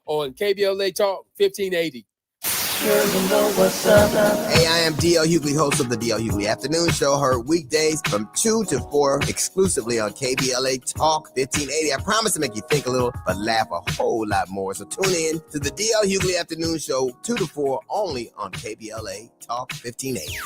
on KBLA Talk 1580. Sure, you know what's up. Hey, I am D.L. Hughley, host of the D.L. Hughley Afternoon Show, heard weekdays from 2 to 4, exclusively on KBLA Talk 1580. I promise to make you think a little, but laugh a whole lot more. So tune in to the D.L. Hughley Afternoon Show, 2 to 4, only on KBLA Talk 1580.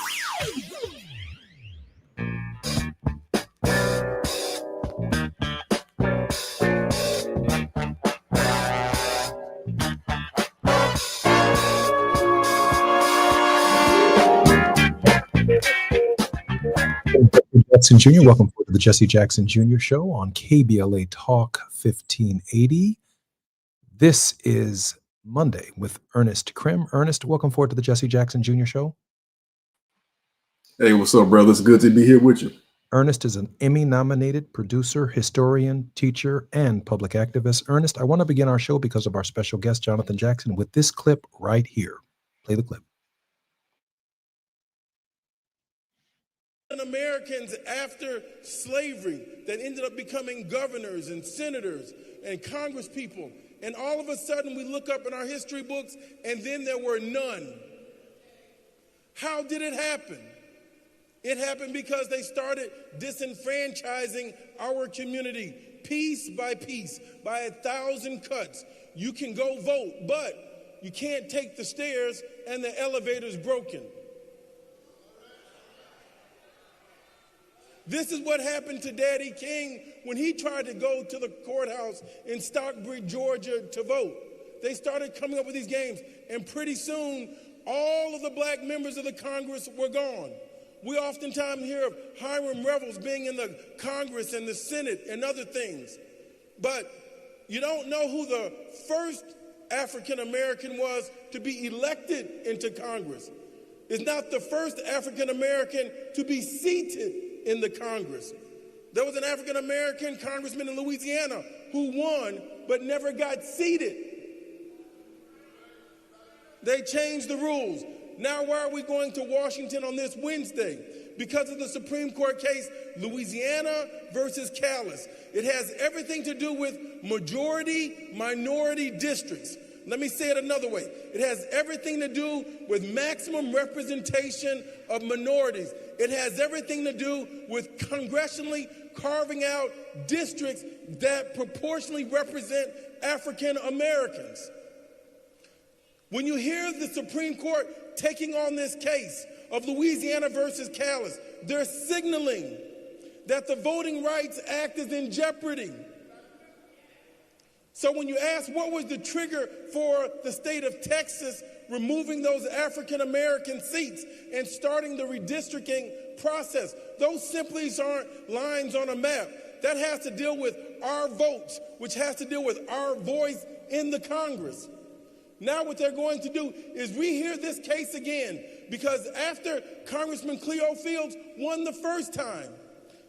Jackson Jr. Welcome to the Jesse Jackson Jr. Show on KBLA Talk 1580. This is Monday with Ernest Krim. Ernest, welcome forward to the Jesse Jackson Jr. Show. Hey, what's up, brother? It's good to be here with you. Ernest is an Emmy-nominated producer, historian, teacher, and public activist. Ernest, I want to begin our show because of our special guest, Jonathan Jackson, with this clip right here. Play the clip. Americans after slavery that ended up becoming governors and senators and congresspeople, and all of a sudden we look up in our history books and then there were none. How did it happen? It happened because they started disenfranchising our community piece by piece, by 1,000 cuts. You can go vote, but you can't take the stairs and the elevator's broken. This is what happened to Daddy King when he tried to go to the courthouse in Stockbridge, Georgia to vote. They started coming up with these games, and pretty soon, all of the black members of the Congress were gone. We oftentimes hear of Hiram Revels being in the Congress and the Senate and other things. But you don't know who the first African American was to be elected into Congress. It's not the first African American to be seated in the Congress. There was an African American congressman in Louisiana who won but never got seated. They changed the rules. Now why are we going to Washington on this Wednesday? Because of the Supreme Court case, Louisiana versus Callis. It has everything to do with majority-minority districts. Let me say it another way. It has everything to do with maximum representation of minorities. It has everything to do with congressionally carving out districts that proportionally represent African Americans. When you hear the Supreme Court taking on this case of Louisiana versus Callis, they're signaling that the Voting Rights Act is in jeopardy. So when you ask what was the trigger for the state of Texas removing those African American seats and starting the redistricting process, those simply aren't lines on a map. That has to deal with our votes, which has to deal with our voice in the Congress. Now what they're going to do is rehear this case again, because after Congressman Cleo Fields won the first time,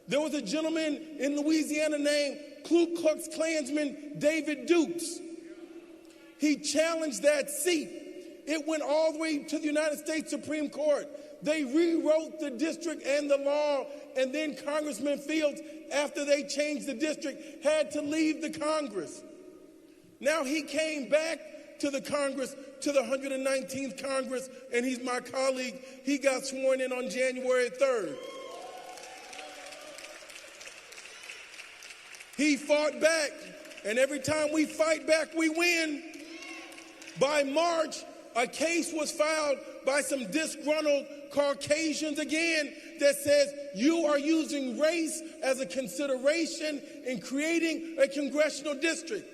there was a gentleman in Louisiana named Ku Klux Klansman David Dukes. He challenged that seat. It went all the way to the United States Supreme Court. They rewrote the district and the law, and then Congressman Fields, after they changed the district, had to leave the Congress. Now he came back to the Congress, to the 119th Congress, and he's my colleague. He got sworn in on January 3rd. He fought back, and every time we fight back, we win. By March, a case was filed by some disgruntled Caucasians again that says you are using race as a consideration in creating a congressional district.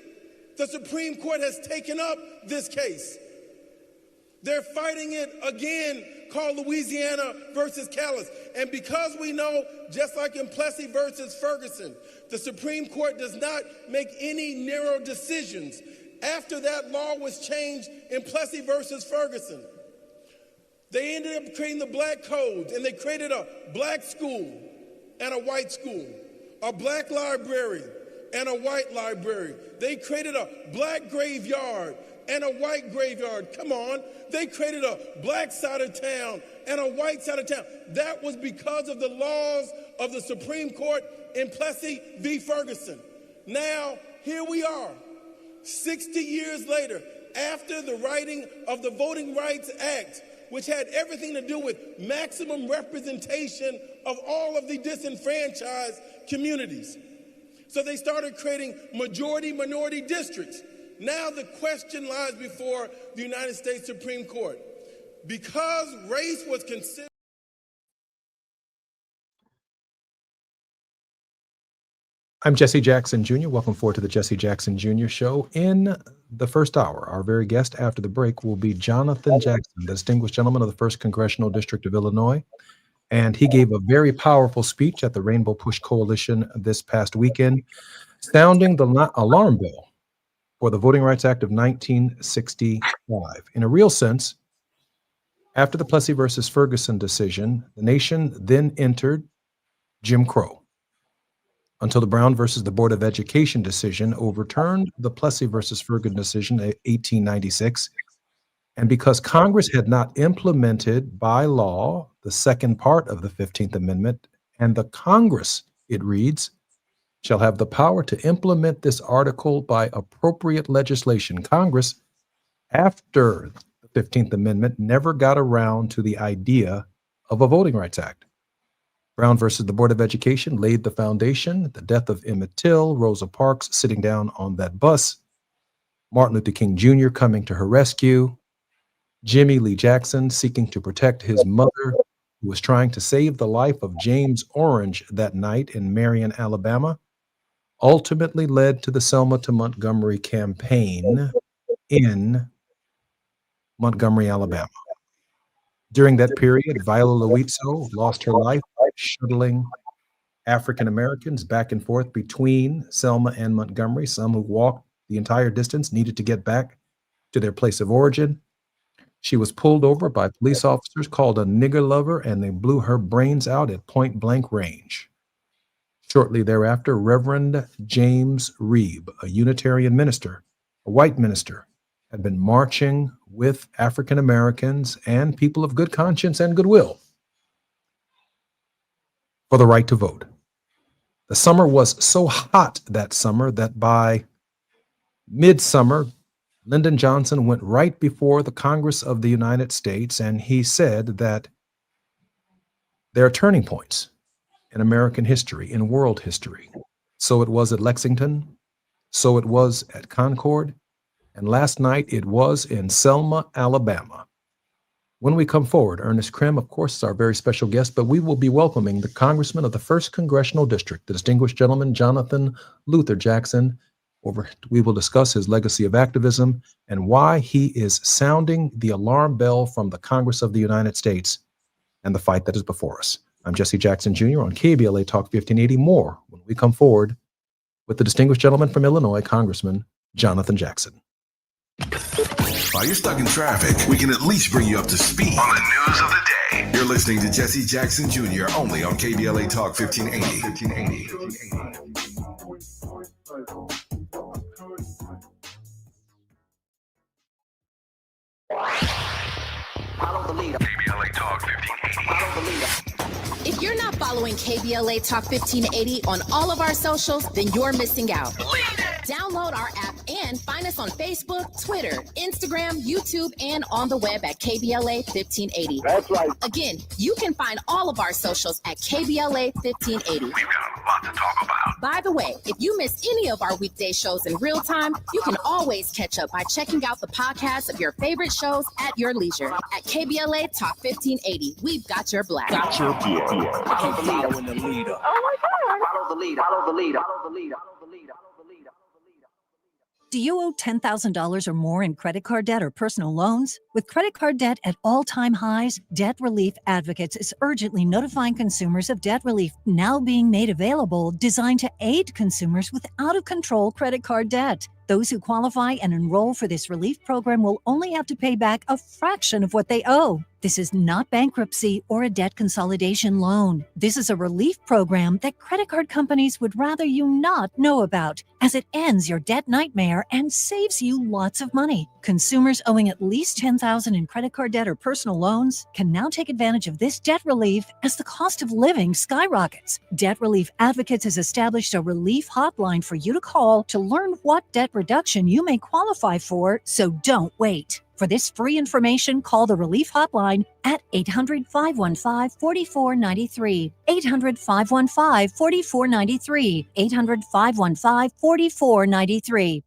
The Supreme Court has taken up this case. They're fighting it again, called Louisiana versus Callis. And because we know, just like in Plessy versus Ferguson, the Supreme Court does not make any narrow decisions. After that law was changed in Plessy versus Ferguson, they ended up creating the black codes, and they created a black school and a white school, a black library and a white library. They created a black graveyard and a white graveyard. Come on. They created a black side of town and a white side of town. That was because of the laws of the Supreme Court in Plessy v. Ferguson. Now, here we are. 60 years later, after the writing of the Voting Rights Act, which had everything to do with maximum representation of all of the disenfranchised communities. So they started creating majority-minority districts. Now the question lies before the United States Supreme Court. Because race was considered... I'm Jesse Jackson Jr. Welcome forward to the Jesse Jackson Jr. Show. In the first hour, our very guest after the break will be Jonathan Jackson, the distinguished gentleman of the 1st Congressional District of Illinois. And he gave a very powerful speech at the Rainbow Push Coalition this past weekend, sounding the alarm bell for the Voting Rights Act of 1965. In a real sense, after the Plessy versus Ferguson decision, the nation then entered Jim Crow, until the Brown versus the Board of Education decision overturned the Plessy versus Ferguson decision in 1896. And because Congress had not implemented by law the second part of the 15th Amendment, and the Congress, it reads, shall have the power to implement this article by appropriate legislation. Congress, after the 15th Amendment, never got around to the idea of a Voting Rights Act. Brown versus the Board of Education laid the foundation. The death of Emmett Till, Rosa Parks sitting down on that bus, Martin Luther King Jr. coming to her rescue, Jimmy Lee Jackson seeking to protect his mother, who was trying to save the life of James Orange that night in Marion, Alabama, ultimately led to the Selma to Montgomery campaign in Montgomery, Alabama. During that period, Viola Liuzzo lost her life shuttling African Americans back and forth between Selma and Montgomery. Some who walked the entire distance needed to get back to their place of origin. She was pulled over by police officers, called a nigger lover, and they blew her brains out at point blank range. Shortly thereafter, Reverend James Reeb, a Unitarian minister, a white minister, had been marching with African Americans and people of good conscience and goodwill for the right to vote. The summer was so hot that summer that by midsummer, Lyndon Johnson went right before the Congress of the United States, and he said that there are turning points in American history, in world history. So it was at Lexington, so it was at Concord, and last night it was in Selma, Alabama. When we come forward, Ernest Krim, of course, is our very special guest, but we will be welcoming the Congressman of the 1st Congressional District, the distinguished gentleman, Jonathan Luther Jackson. We will discuss his legacy of activism and why he is sounding the alarm bell from the Congress of the United States and the fight that is before us. I'm Jesse Jackson Jr. on KBLA Talk 1580. More when we come forward with the distinguished gentleman from Illinois, Congressman Jonathan Jackson. While you're stuck in traffic, we can at least bring you up to speed on the news of the day. You're listening to Jesse Jackson Jr. only on KBLA Talk 1580. Follow the leader. KBLA Talk 1580. Follow the leader. If you're not following KBLA Talk 1580 on all of our socials, then you're missing out. Download our app and find us on Facebook, Twitter, Instagram, YouTube, and on the web at KBLA 1580. That's right. Again, you can find all of our socials at KBLA 1580. We've got a lot to talk about. By the way, if you miss any of our weekday shows in real time, you can always catch up by checking out the podcast of your favorite shows at your leisure. At KBLA Talk 1580, we've got your black. Got your black. Follow the leader. Follow the leader. Follow the leader. Follow the leader. Follow the leader. Do you owe $10,000 or more in credit card debt or personal loans? With credit card debt at all-time highs, Debt Relief Advocates is urgently notifying consumers of debt relief now being made available, designed to aid consumers with out-of-control credit card debt. Those who qualify and enroll for this relief program will only have to pay back a fraction of what they owe. This is not bankruptcy or a debt consolidation loan. This is a relief program that credit card companies would rather you not know about, as it ends your debt nightmare and saves you lots of money. Consumers owing at least $10,000 in credit card debt or personal loans can now take advantage of this debt relief as the cost of living skyrockets. Debt Relief Advocates has established a relief hotline for you to call to learn what debt reduction you may qualify for, so don't wait. For this free information, call the Relief Hotline at 800-515-4493, 800-515-4493, 800-515-4493.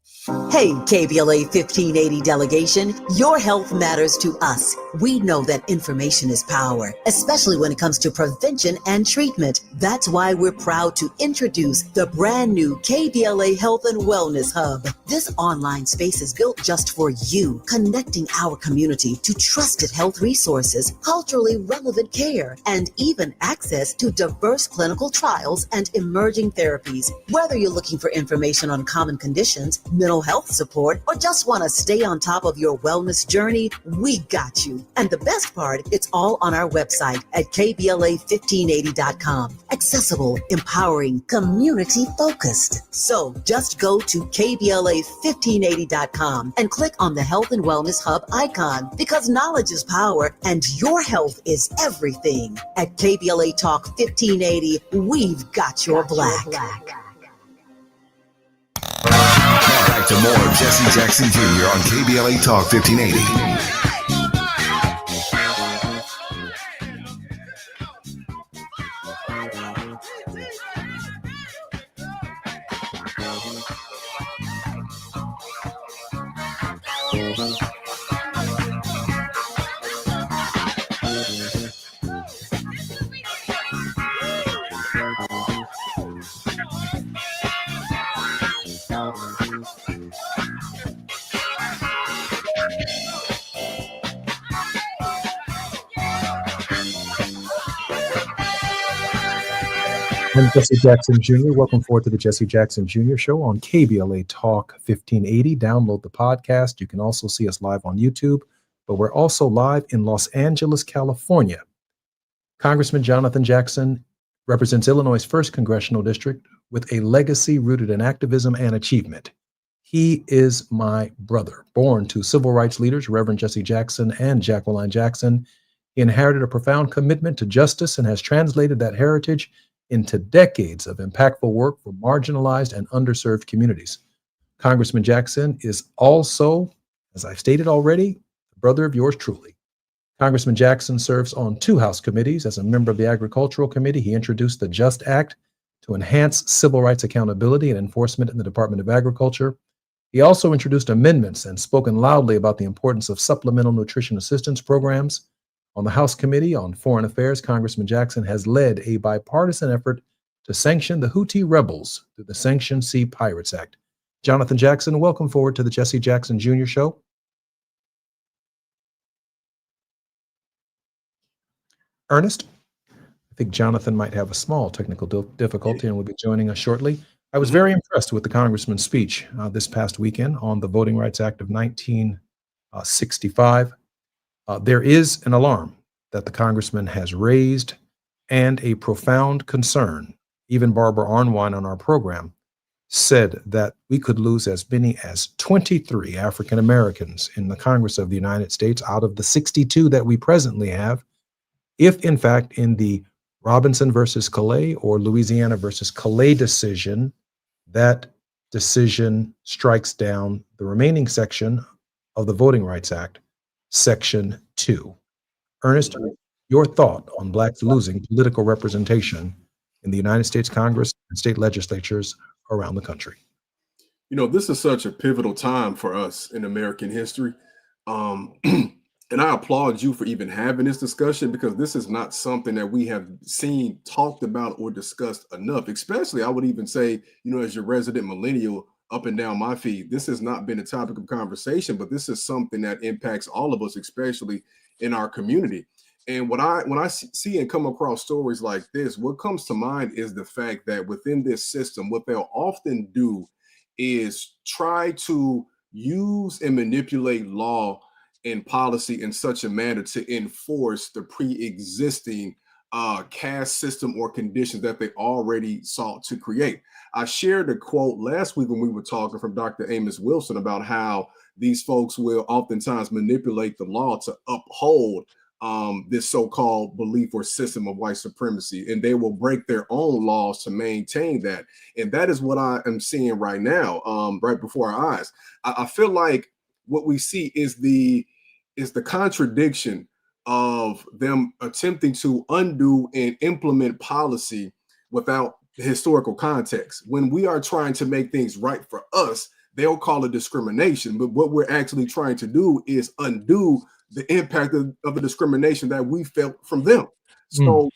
Hey, KBLA 1580 delegation, your health matters to us. We know that information is power, especially when it comes to prevention and treatment. That's why we're proud to introduce the brand new KBLA Health and Wellness Hub. This online space is built just for you, connecting our community to trusted health resources, culturally relevant care, and even access to diverse clinical trials and emerging therapies. Whether you're looking for information on common conditions, mental health support, or just want to stay on top of your wellness journey, we got you. And the best part, it's all on our website at KBLA1580.com. Accessible, empowering, community-focused. So just go to KBLA1580.com and click on the Health and Wellness Hub icon, because knowledge is power and your health is everything. At KBLA Talk 1580, we've got your black. Now back to more of Jesse Jackson Jr. on KBLA Talk 1580. I'm Jesse Jackson Jr. Welcome forward to the Jesse Jackson Jr. Show on KBLA Talk 1580. Download the podcast. You can also see us live on YouTube, but we're also live in Los Angeles, California. Congressman Jonathan Jackson represents Illinois' 1st Congressional District with a legacy rooted in activism and achievement. He is my brother, born to civil rights leaders, Reverend Jesse Jackson and Jacqueline Jackson. He inherited a profound commitment to justice and has translated that heritage into decades of impactful work for marginalized and underserved communities. Congressman Jackson is also, as I've stated already, the brother of yours truly. Congressman Jackson serves on 2 House committees. As a member of the Agricultural Committee, he introduced the JUST Act to enhance civil rights accountability and enforcement in the Department of Agriculture. He also introduced amendments and spoken loudly about the importance of supplemental nutrition assistance programs. On the House Committee on Foreign Affairs, Congressman Jackson has led a bipartisan effort to sanction the Houthi rebels through the Sanction Sea Pirates Act. Jonathan Jackson, welcome forward to the Jesse Jackson Jr. Show. Ernest, I think Jonathan might have a small technical difficulty and will be joining us shortly. I was very impressed with the Congressman's speech this past weekend on the Voting Rights Act of 1965. There is an alarm that the Congressman has raised and a profound concern. Even Barbara Arnwine on our program said that we could lose as many as 23 African Americans in the Congress of the United States out of the 62 that we presently have, if in fact in the Robinson versus Calais or Louisiana versus Calais decision, that decision strikes down the remaining section of the Voting Rights Act, Section 2. Ernest, your thought on Blacks losing political representation in the United States Congress and state legislatures around the country. You know, this is such a pivotal time for us in American history. And I applaud you for even having this discussion, because this is not something that we have seen talked about or discussed enough, especially I would even say, you know, as your resident millennial up and down my feed, this has not been a topic of conversation, but this is something that impacts all of us, especially in our community. And when I see and come across stories like this, what comes to mind is the fact that within this system, what they'll often do is try to use and manipulate law and policy in such a manner to enforce the pre-existing caste system or conditions that they already sought to create. I shared a quote last week when we were talking from Dr. Amos Wilson about how these folks will oftentimes manipulate the law to uphold this so-called belief or system of white supremacy, and they will break their own laws to maintain that. And that is what I am seeing right now, right before our eyes. I feel like what we see is the contradiction of them attempting to undo and implement policy without the historical context. When we are trying to make things right for us, they'll call it discrimination. But what we're actually trying to do is undo the impact of the discrimination that we felt from them. So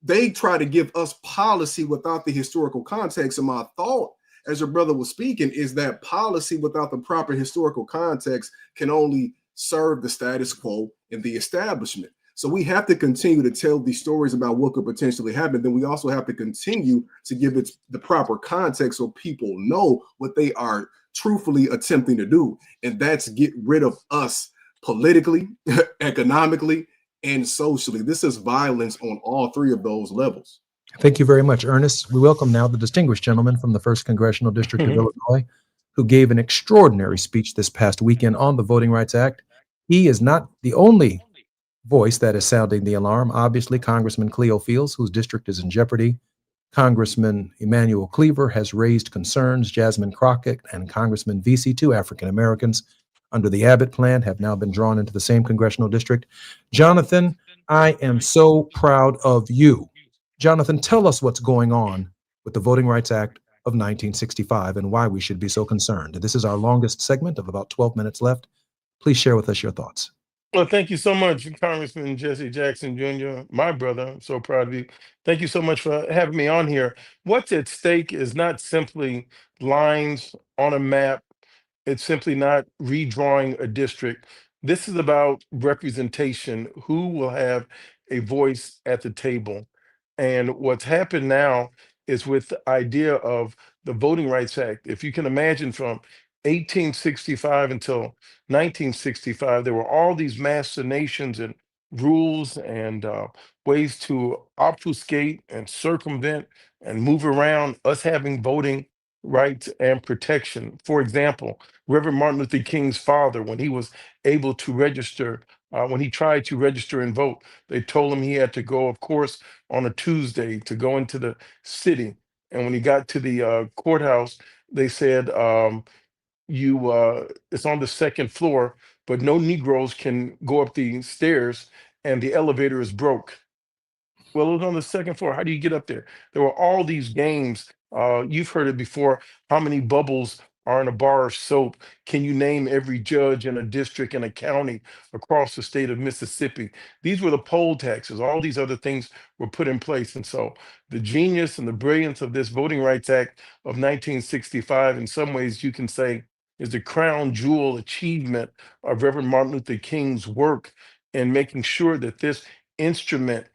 they try to give us policy without the historical context. And my thought, as your brother was speaking, is that policy without the proper historical context can only serve the status quo in the establishment. So we have to continue to tell these stories about what could potentially happen. Then we also have to continue to give it the proper context so people know what they are truthfully attempting to do. And that's get rid of us politically, economically, and socially. This is violence on all three of those levels. Thank you very much, Ernest. We welcome now the distinguished gentleman from the 1st Congressional District of Illinois, who gave an extraordinary speech this past weekend on the Voting Rights Act. He is not the only voice that is sounding the alarm. Obviously, Congressman Cleo Fields, whose district is in jeopardy. Congressman Emmanuel Cleaver has raised concerns. Jasmine Crockett and Congressman Vesey, two African Americans under the Abbott plan, have now been drawn into the same congressional district. Jonathan, I am so proud of you. Jonathan, tell us what's going on with the Voting Rights Act of 1965 and why we should be so concerned. This is our longest segment of about 12 minutes left. Please share with us your thoughts. Well, thank you so much, Congressman Jesse Jackson Jr., my brother. I'm so proud of you. Thank you so much for having me on here. What's at stake is not simply lines on a map. It's simply not redrawing a district. This is about representation, who will have a voice at the table. And what's happened now is with the idea of the Voting Rights Act. If you can imagine, from 1865 until 1965, there were all these machinations and rules and ways to obfuscate and circumvent and move around us having voting rights and protection. For example, Reverend Martin Luther King's father, when he was able to register, when he tried to register and vote, they told him he had to go, of course, on a Tuesday to go into the city. And when he got to the courthouse, they said, it's on the second floor, but no Negroes can go up the stairs, and the elevator is broke. Well, it was on the second floor. How do you get up there? There were all these games. You've heard it before. How many bubbles are in a bar of soap? Can you name every judge in a district and a county across the state of Mississippi? These were the poll taxes. All these other things were put in place. And so the genius and the brilliance of this Voting Rights Act of 1965, in some ways, you can say, is the crown jewel achievement of Reverend Martin Luther King's work in making sure that this instrument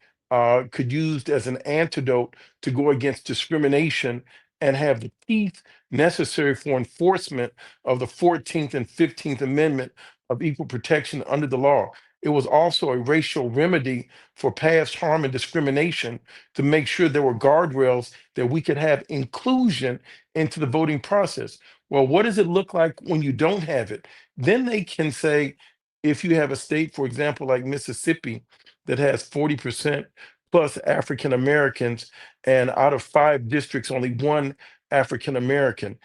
could used as an antidote to go against discrimination and have the teeth necessary for enforcement of the 14th and 15th Amendment of equal protection under the law. It was also a racial remedy for past harm and discrimination to make sure there were guardrails that we could have inclusion into the voting process. Well, what does it look like when you don't have it? Then they can say, if you have a state, for example, like Mississippi, that has 40% plus African Americans, and out of 5 districts, only one African American.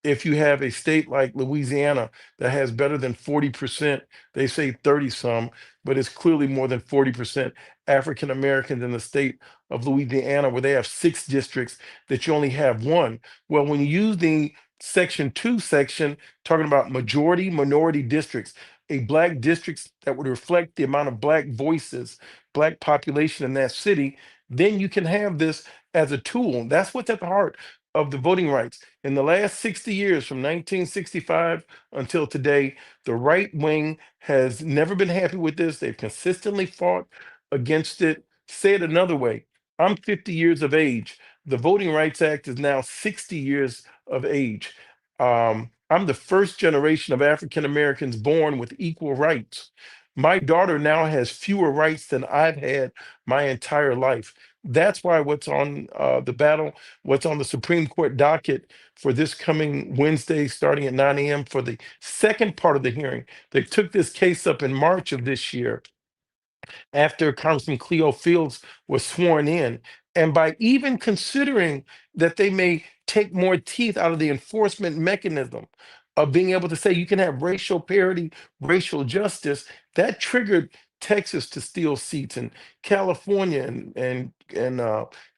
If you have a state like Louisiana that has better than 40%, they say 30 some, but it's clearly more than 40% African Americans in the state of Louisiana, where they have 6 districts that you only have one. Well, when you use the Section 2 section, talking about majority minority districts, a black districts that would reflect the amount of black voices, black population in that city, then you can have this as a tool. That's what's at the heart of the voting rights. In the last 60 years, from 1965 until today, the right wing has never been happy with this. They've consistently fought against it. Say it another way, I'm 50 years of age. The Voting Rights Act is now 60 years of age. I'm the first generation of African Americans born with equal rights. My daughter now has fewer rights than I've had my entire life. That's why what's on what's on the Supreme Court docket for this coming Wednesday, starting at 9 a.m. for the second part of the hearing. They took this case up in March of this year. after Congressman Cleo Fields was sworn in. And by even considering that they may take more teeth out of the enforcement mechanism of being able to say you can have racial parity, racial justice, that triggered Texas to steal seats, and California, and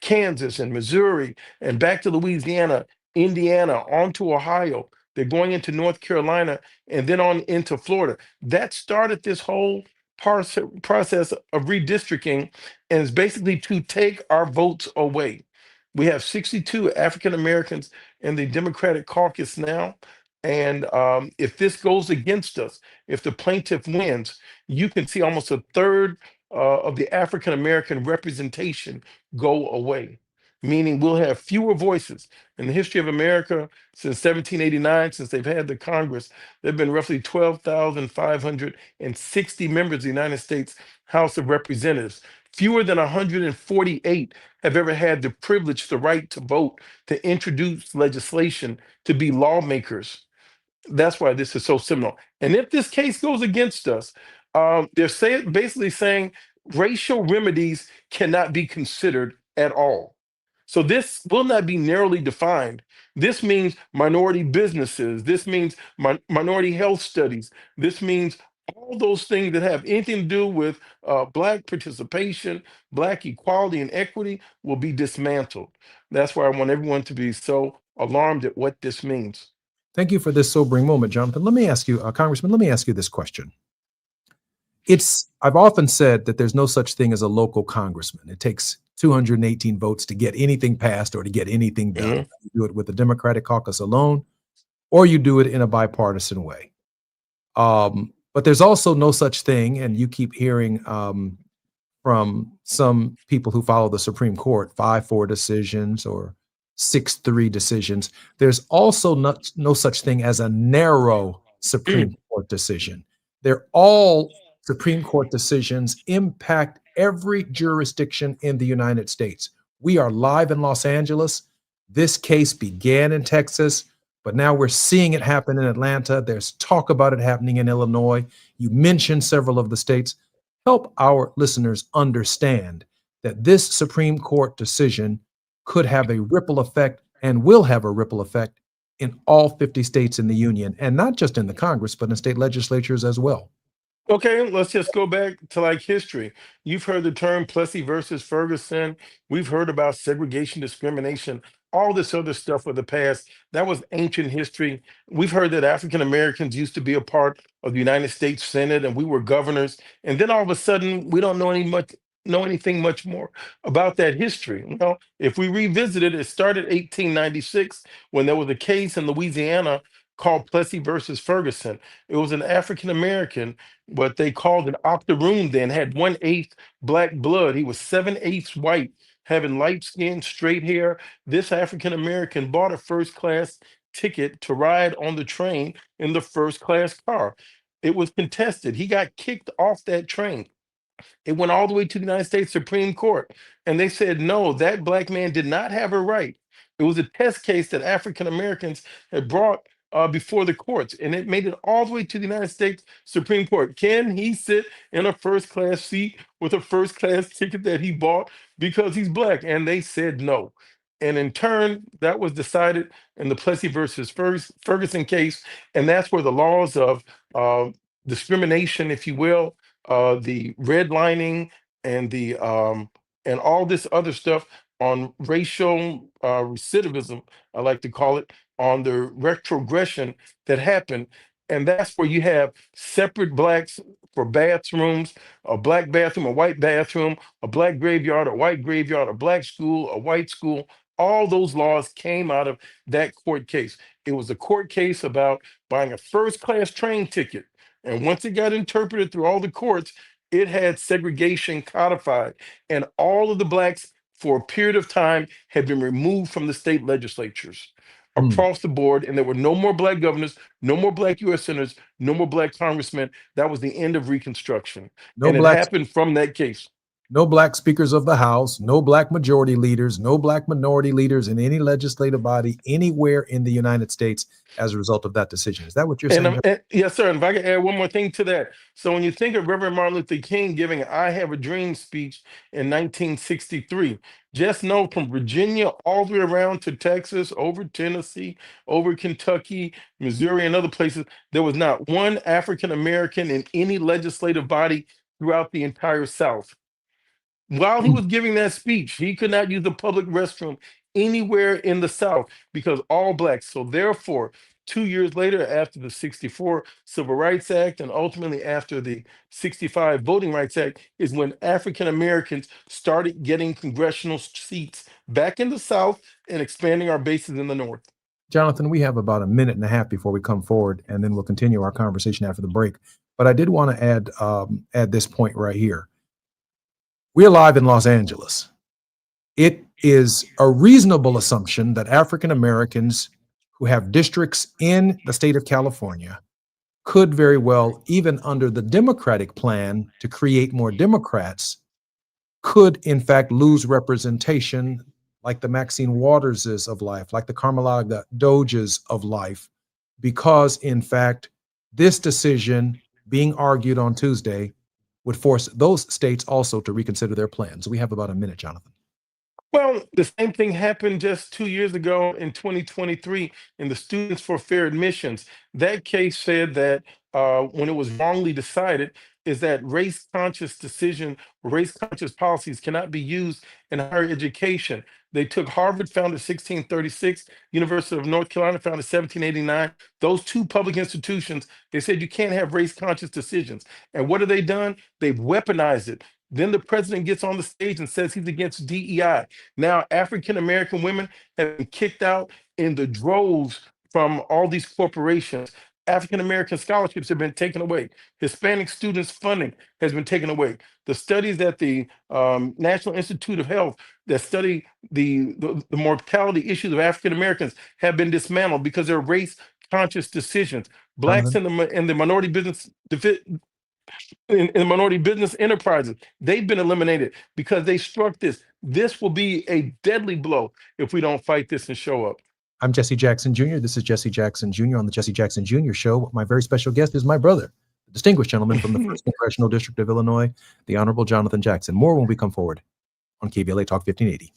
Kansas and Missouri, and back to Louisiana, Indiana, on to Ohio. They're going into North Carolina and then on into Florida. That started this whole process of redistricting, and it's basically to take our votes away. We have 62 African Americans in the Democratic caucus now. And if this goes against us, if the plaintiff wins, you can see almost a third of the African American representation go away, meaning we'll have fewer voices. In the history of America, since 1789, since they've had the Congress, there have been roughly 12,560 members of the United States House of Representatives. Fewer than 148 have ever had the privilege, the right to vote, to introduce legislation, to be lawmakers. That's why this is so similar. And if this case goes against us, they're basically saying racial remedies cannot be considered at all. So this will not be narrowly defined. This means minority businesses. This means minority health studies. This means all those things that have anything to do with Black participation, Black equality and equity will be dismantled. That's why I want everyone to be so alarmed at what this means. Thank you for this sobering moment, Jonathan. Let me ask you, Congressman, let me ask you this question. I've often said that there's no such thing as a local congressman. It takes 218 votes to get anything passed or to get anything done. Mhm. You do it with the Democratic caucus alone, or you do it in a bipartisan way. But there's also no such thing, and you keep hearing from some people who follow the Supreme Court, 5-4 decisions or 6-3 decisions. There's also no such thing as a narrow Supreme Court decision. They're all Supreme Court decisions impact every jurisdiction in the United States. We are live in Los Angeles. This case began in Texas, but now we're seeing it happen in Atlanta. There's talk about it happening in Illinois. You mentioned several of the states. Help our listeners understand that this Supreme Court decision could have a ripple effect and will have a ripple effect in all 50 states in the union, and not just in the Congress, but in state legislatures as well. Okay, let's just go back to like history. You've heard the term Plessy versus Ferguson. We've heard about segregation, discrimination, all this other stuff of the past. That was ancient history. We've heard that African Americans used to be a part of the United States Senate and we were governors. And then all of a sudden, we don't know anything much more about that history. You know, if we revisit it, it started 1896 when there was a case in Louisiana called Plessy versus Ferguson. It was an African American, what they called an octoroon then, had 1/8 Black blood. He was 7/8 white, having light skin, straight hair. This African American bought a first class ticket to ride on the train in the first class car. It was contested. He got kicked off that train. It went all the way to the United States Supreme Court. And they said, no, that Black man did not have a right. It was a test case that African Americans had brought before the courts, and it made it all the way to the United States Supreme Court. Can he sit in a first class seat with a first class ticket that he bought because he's Black? And they said no. And in turn, that was decided in the Plessy versus Ferguson case. And that's where the laws of discrimination, if you will, the redlining and the and all this other stuff on racial recidivism, I like to call it, on the retrogression that happened. And that's where you have separate Blacks for bathrooms, a Black bathroom, a white bathroom, a Black graveyard, a white graveyard, a Black school, a white school. All those laws came out of that court case. It was a court case about buying a first class train ticket. And once it got interpreted through all the courts, it had segregation codified. And all of the Blacks, for a period of time, had been removed from the state legislatures across the board. And there were no more Black governors, no more Black U.S. senators, no more Black congressmen. That was the end of Reconstruction. No and it Blacks. happened from that case. no black speakers of the House, no black majority leaders, no black minority leaders in any legislative body anywhere in the United States as a result of that decision. Is that what you're saying? Yes, sir. And if I could add one more thing to that. So when you think of Reverend Martin Luther King giving I Have a Dream speech in 1963, just know from Virginia all the way around to Texas, over Tennessee, over Kentucky, Missouri, and other places, there was not one African American in any legislative body throughout the entire South. While he was giving that speech, he could not use the public restroom anywhere in the South because all blacks. So therefore, 2 years later, after the 64 Civil Rights Act and ultimately after the 65 Voting Rights Act, is when African Americans started getting congressional seats back in the South and expanding our bases in the North. Jonathan, we have about a minute and a half before we come forward, and then we'll continue our conversation after the break. But I did want to add this point right here. We're live in Los Angeles. It is a reasonable assumption that African Americans who have districts in the state of California could very well, even under the Democratic plan to create more Democrats, could in fact lose representation like the Maxine Waterses of life, like the Carmelita Doges of life, because in fact, this decision being argued on Tuesday would force those states also to reconsider their plans. We have about a minute, Jonathan. Well, the same thing happened just 2 years ago in 2023 in the Students for Fair Admissions. That case said that when it was wrongly decided, is that race-conscious decision, race-conscious policies cannot be used in higher education. They took Harvard, founded 1636, University of North Carolina, founded 1789. Those two public institutions, they said you can't have race-conscious decisions. And what have they done? They've weaponized it. Then the president gets on the stage and says he's against DEI. Now, African-American women have been kicked out in the droves from all these corporations. African-American scholarships have been taken away. Hispanic students' funding has been taken away. The studies at the National Institute of Health that study the mortality issues of African-Americans have been dismantled because they're race-conscious decisions. Blacks in the minority business in the minority business enterprises, they've been eliminated because they struck this. This will be a deadly blow if we don't fight this and show up. I'm Jesse Jackson Jr. This is Jesse Jackson Jr. on the Jesse Jackson Jr. Show. My very special guest is my brother, the distinguished gentleman from the 1st Congressional District of Illinois, the Honorable Jonathan Jackson. More when we come forward on KBLA Talk 1580.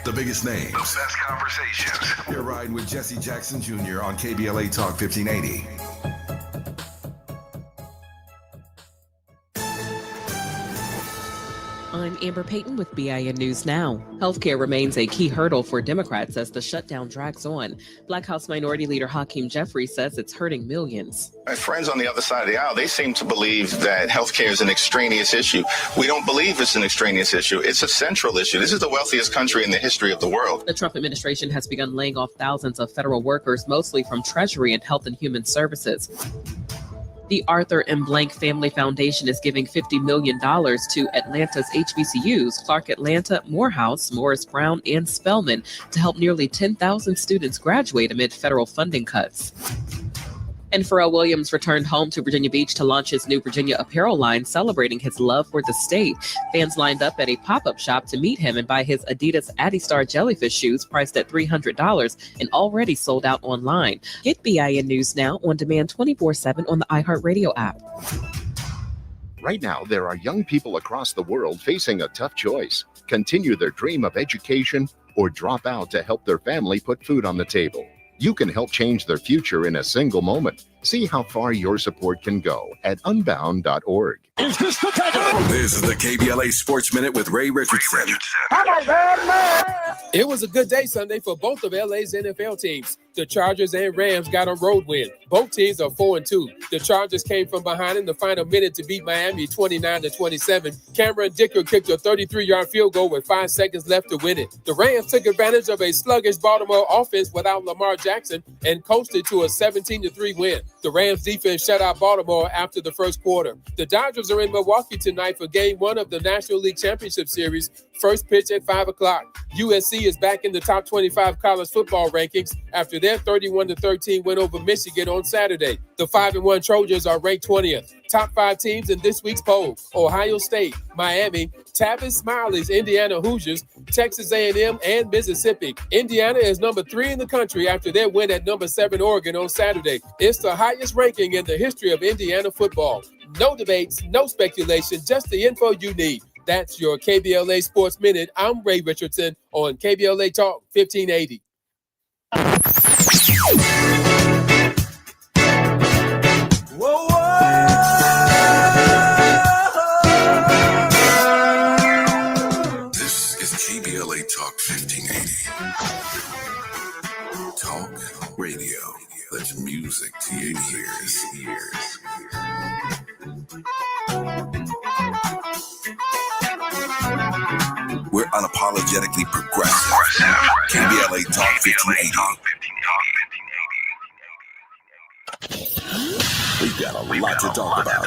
The biggest names, the best conversations. You're riding with Jesse Jackson Jr. on KBLA Talk 1580. I'm Amber Payton with BIN News Now. Healthcare remains a key hurdle for Democrats as the shutdown drags on. Black House Minority Leader Hakeem Jeffries says it's hurting millions. My friends on the other side of the aisle, they seem to believe that healthcare is an extraneous issue. We don't believe it's an extraneous issue. It's a central issue. This is the wealthiest country in the history of the world. The Trump administration has begun laying off thousands of federal workers, mostly from Treasury and Health and Human Services. The Arthur M. Blank Family Foundation is giving $50 million to Atlanta's HBCUs, Clark Atlanta, Morehouse, Morris Brown, and Spelman, to help nearly 10,000 students graduate amid federal funding cuts. And Pharrell Williams returned home to Virginia Beach to launch his new Virginia apparel line, celebrating his love for the state. Fans lined up at a pop-up shop to meet him and buy his Adidas Adistar jellyfish shoes priced at $300 and already sold out online. Get BIN News Now on demand 24/7 on the iHeartRadio app. Right now, there are young people across the world facing a tough choice: continue their dream of education or drop out to help their family put food on the table. You can help change their future in a single moment. See how far your support can go at unbound.org. Is this the time? This is the KBLA Sports Minute with Ray Richardson. It was a good day Sunday for both of LA's NFL teams. The Chargers and Rams got a road win. Both teams are 4-2. The Chargers came from behind in the final minute to beat Miami 29-27. Cameron Dicker kicked a 33-yard field goal with 5 seconds left to win it. The Rams took advantage of a sluggish Baltimore offense without Lamar Jackson and coasted to a 17-3 win. The Rams defense shut out Baltimore after the first quarter. The Dodgers are in Milwaukee tonight for Game 1 of the National League Championship Series. First pitch at 5 o'clock. USC is back in the top 25 college football rankings after their 31-13 win over Michigan on Saturday. The 5-1 Trojans are ranked 20th. Top 5 teams in this week's poll: Ohio State, Miami, Tavis Smiley's Indiana Hoosiers, Texas A&M, and Mississippi. Indiana is number 3 in the country after their win at number 7 Oregon on Saturday. It's the highest ranking in the history of Indiana football. No debates, no speculation, just the info you need. That's your KBLA Sports Minute. I'm Ray Richardson on KBLA Talk 1580. Whoa, This is KBLA Talk 1580. Talk radio. That's music to your ears. We're unapologetically progressive. KBLA Talk 1580. We've got a lot to talk about.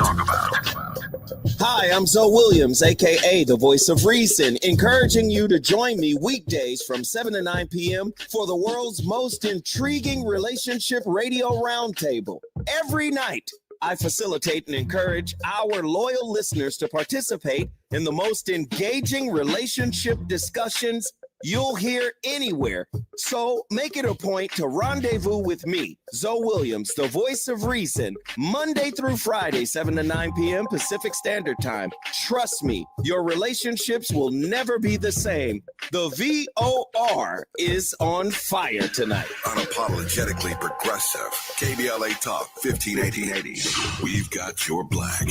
Hi, I'm Zoe Williams, aka the Voice of Reason, encouraging you to join me weekdays from 7 to 9 p.m. for the world's most intriguing relationship radio roundtable. Every night, I facilitate and encourage our loyal listeners to participate in the most engaging relationship discussions you'll hear anywhere. So make it a point to rendezvous with me, Zoe Williams, the Voice of Reason, Monday through Friday, 7 to 9 p.m. Pacific Standard Time. Trust me, your relationships will never be the same. The VOR is on fire tonight. Unapologetically progressive. KBLA Talk 1580. We've got your black.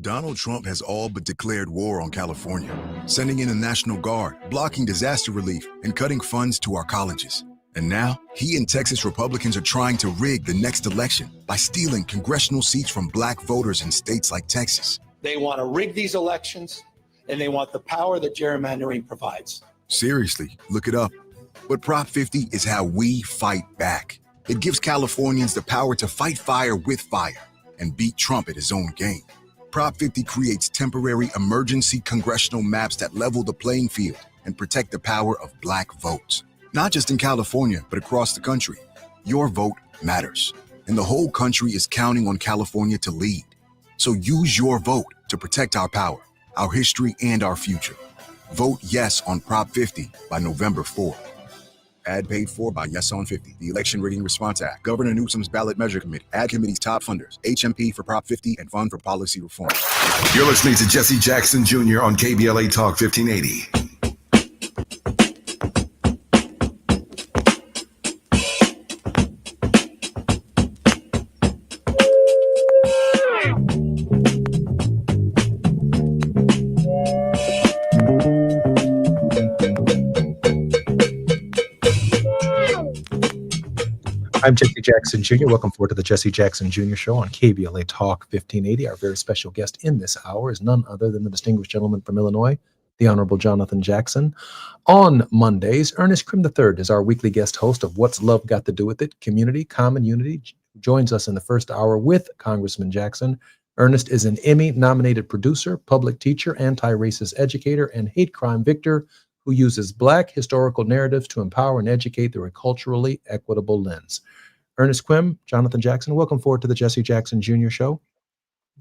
Donald Trump has all but declared war on California, sending in the National Guard, blocking disaster relief, and cutting funds to our colleges. And now, he and Texas Republicans are trying to rig the next election by stealing congressional seats from black voters in states like Texas. They want to rig these elections, and they want the power that gerrymandering provides. Seriously, look it up. But Prop 50 is how we fight back. It gives Californians the power to fight fire with fire and beat Trump at his own game. Prop 50 creates temporary emergency congressional maps that level the playing field and protect the power of black votes. Not just in California, but across the country. Your vote matters, and the whole country is counting on California to lead. So use your vote to protect our power, our history, and our future. Vote yes on Prop 50 by November 4th. Ad paid for by Yes on 50, the Election Rigging Response Act, Governor Newsom's Ballot Measure Committee, Ad Committee's top funders, HMP for Prop 50, and Fund for Policy Reform. You're listening to Jesse Jackson Jr. on KBLA Talk 1580. I'm Jesse Jackson Jr. Welcome forward to the Jesse Jackson Jr. Show on KBLA Talk 1580. Our very special guest in this hour is none other than the distinguished gentleman from Illinois, the Honorable Jonathan Jackson. On Mondays, Ernest Krim III is our weekly guest host of What's Love Got to Do With It? Community, Common Unity. Joins us in the first hour with Congressman Jackson. Ernest is an Emmy-nominated producer, public teacher, anti-racist educator, and hate crime victor who uses Black historical narratives to empower and educate through a culturally equitable lens. Ernest Quim, Jonathan Jackson, welcome forward to the Jesse Jackson Jr. Show.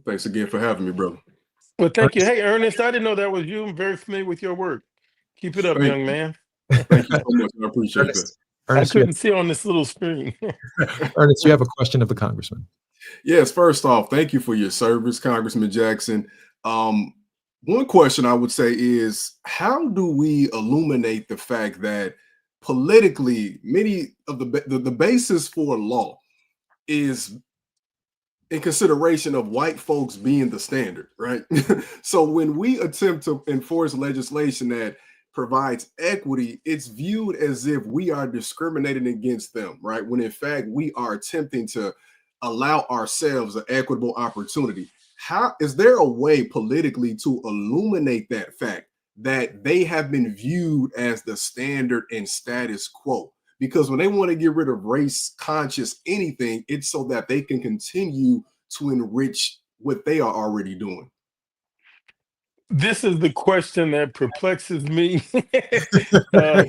Thanks again for having me, brother. Well, thank you. Hey, Ernest, I didn't know that was you. I'm very familiar with your work. Keep it up, young man. Thank you so much. I appreciate that. Ernest, I couldn't see on this little screen. Ernest, you have a question of the congressman. Yes, first off, thank you for your service, Congressman Jackson. One question I would say is, how do we illuminate the fact that politically many of the basis for law is in consideration of white folks being the standard, right? So when we attempt to enforce legislation that provides equity, it's viewed as if we are discriminating against them, right? When in fact, we are attempting to allow ourselves an equitable opportunity. How is there a way politically to illuminate that fact that they have been viewed as the standard and status quo? Because when they want to get rid of race conscious anything, it's so that they can continue to enrich what they are already doing. This is the question that perplexes me. uh,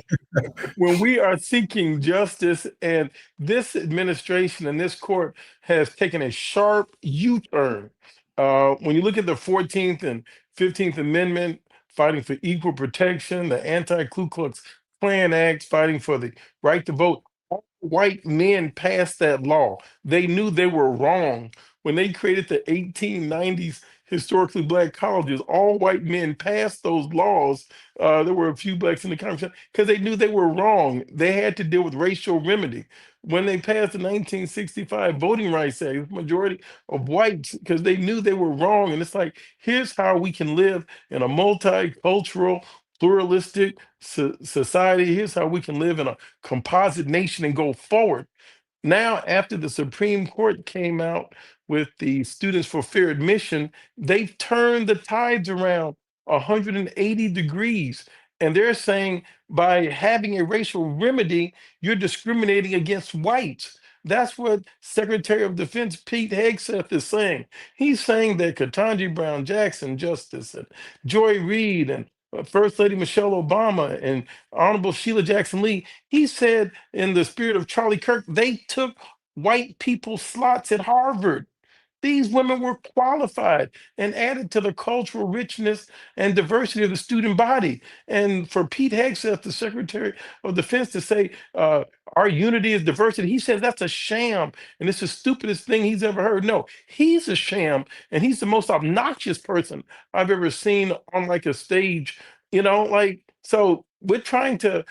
when we are seeking justice, and this administration and this court has taken a sharp U-turn. When you look at the 14th and 15th Amendment, fighting for equal protection, the anti-Ku Klux Klan Act, fighting for the right to vote, all white men passed that law. They knew they were wrong. When they created the 1890s historically black colleges, all white men passed those laws. There were a few blacks in the Congress because they knew they were wrong. They had to deal with racial remedy. When they passed the 1965 Voting Rights Act, the majority of whites, because they knew they were wrong. And it's like, here's how we can live in a multicultural, pluralistic society. Here's how we can live in a composite nation and go forward. Now, after the Supreme Court came out with the Students for Fair Admission, they've turned the tides around 180 degrees. And they're saying by having a racial remedy, you're discriminating against whites. That's what Secretary of Defense Pete Hegseth is saying. He's saying that Ketanji Brown Jackson, Justice, and Joy Reid, and First Lady Michelle Obama, and Honorable Sheila Jackson Lee, he said, in the spirit of Charlie Kirk, they took white people's slots at Harvard. These women were qualified and added to the cultural richness and diversity of the student body. And for Pete Hegseth, the Secretary of Defense, to say our unity is diversity, he says that's a sham and it's the stupidest thing he's ever heard. No, he's a sham, and he's the most obnoxious person I've ever seen on like a stage. Like, so we're trying to.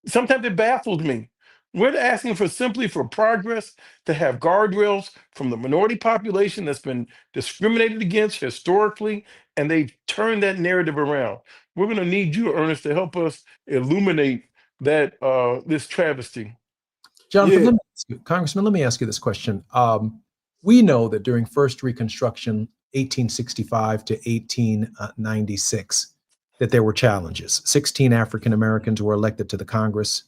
Sometimes it baffles me. We're asking for simply for progress, to have guardrails from the minority population that's been discriminated against historically, and they've turned that narrative around. We're going to need you, Ernest, to help us illuminate that this travesty. Jonathan, Yeah. Congressman, let me ask you this question. We know that during First Reconstruction, 1865 to 1896, that there were challenges. 16 African Americans were elected to the Congress,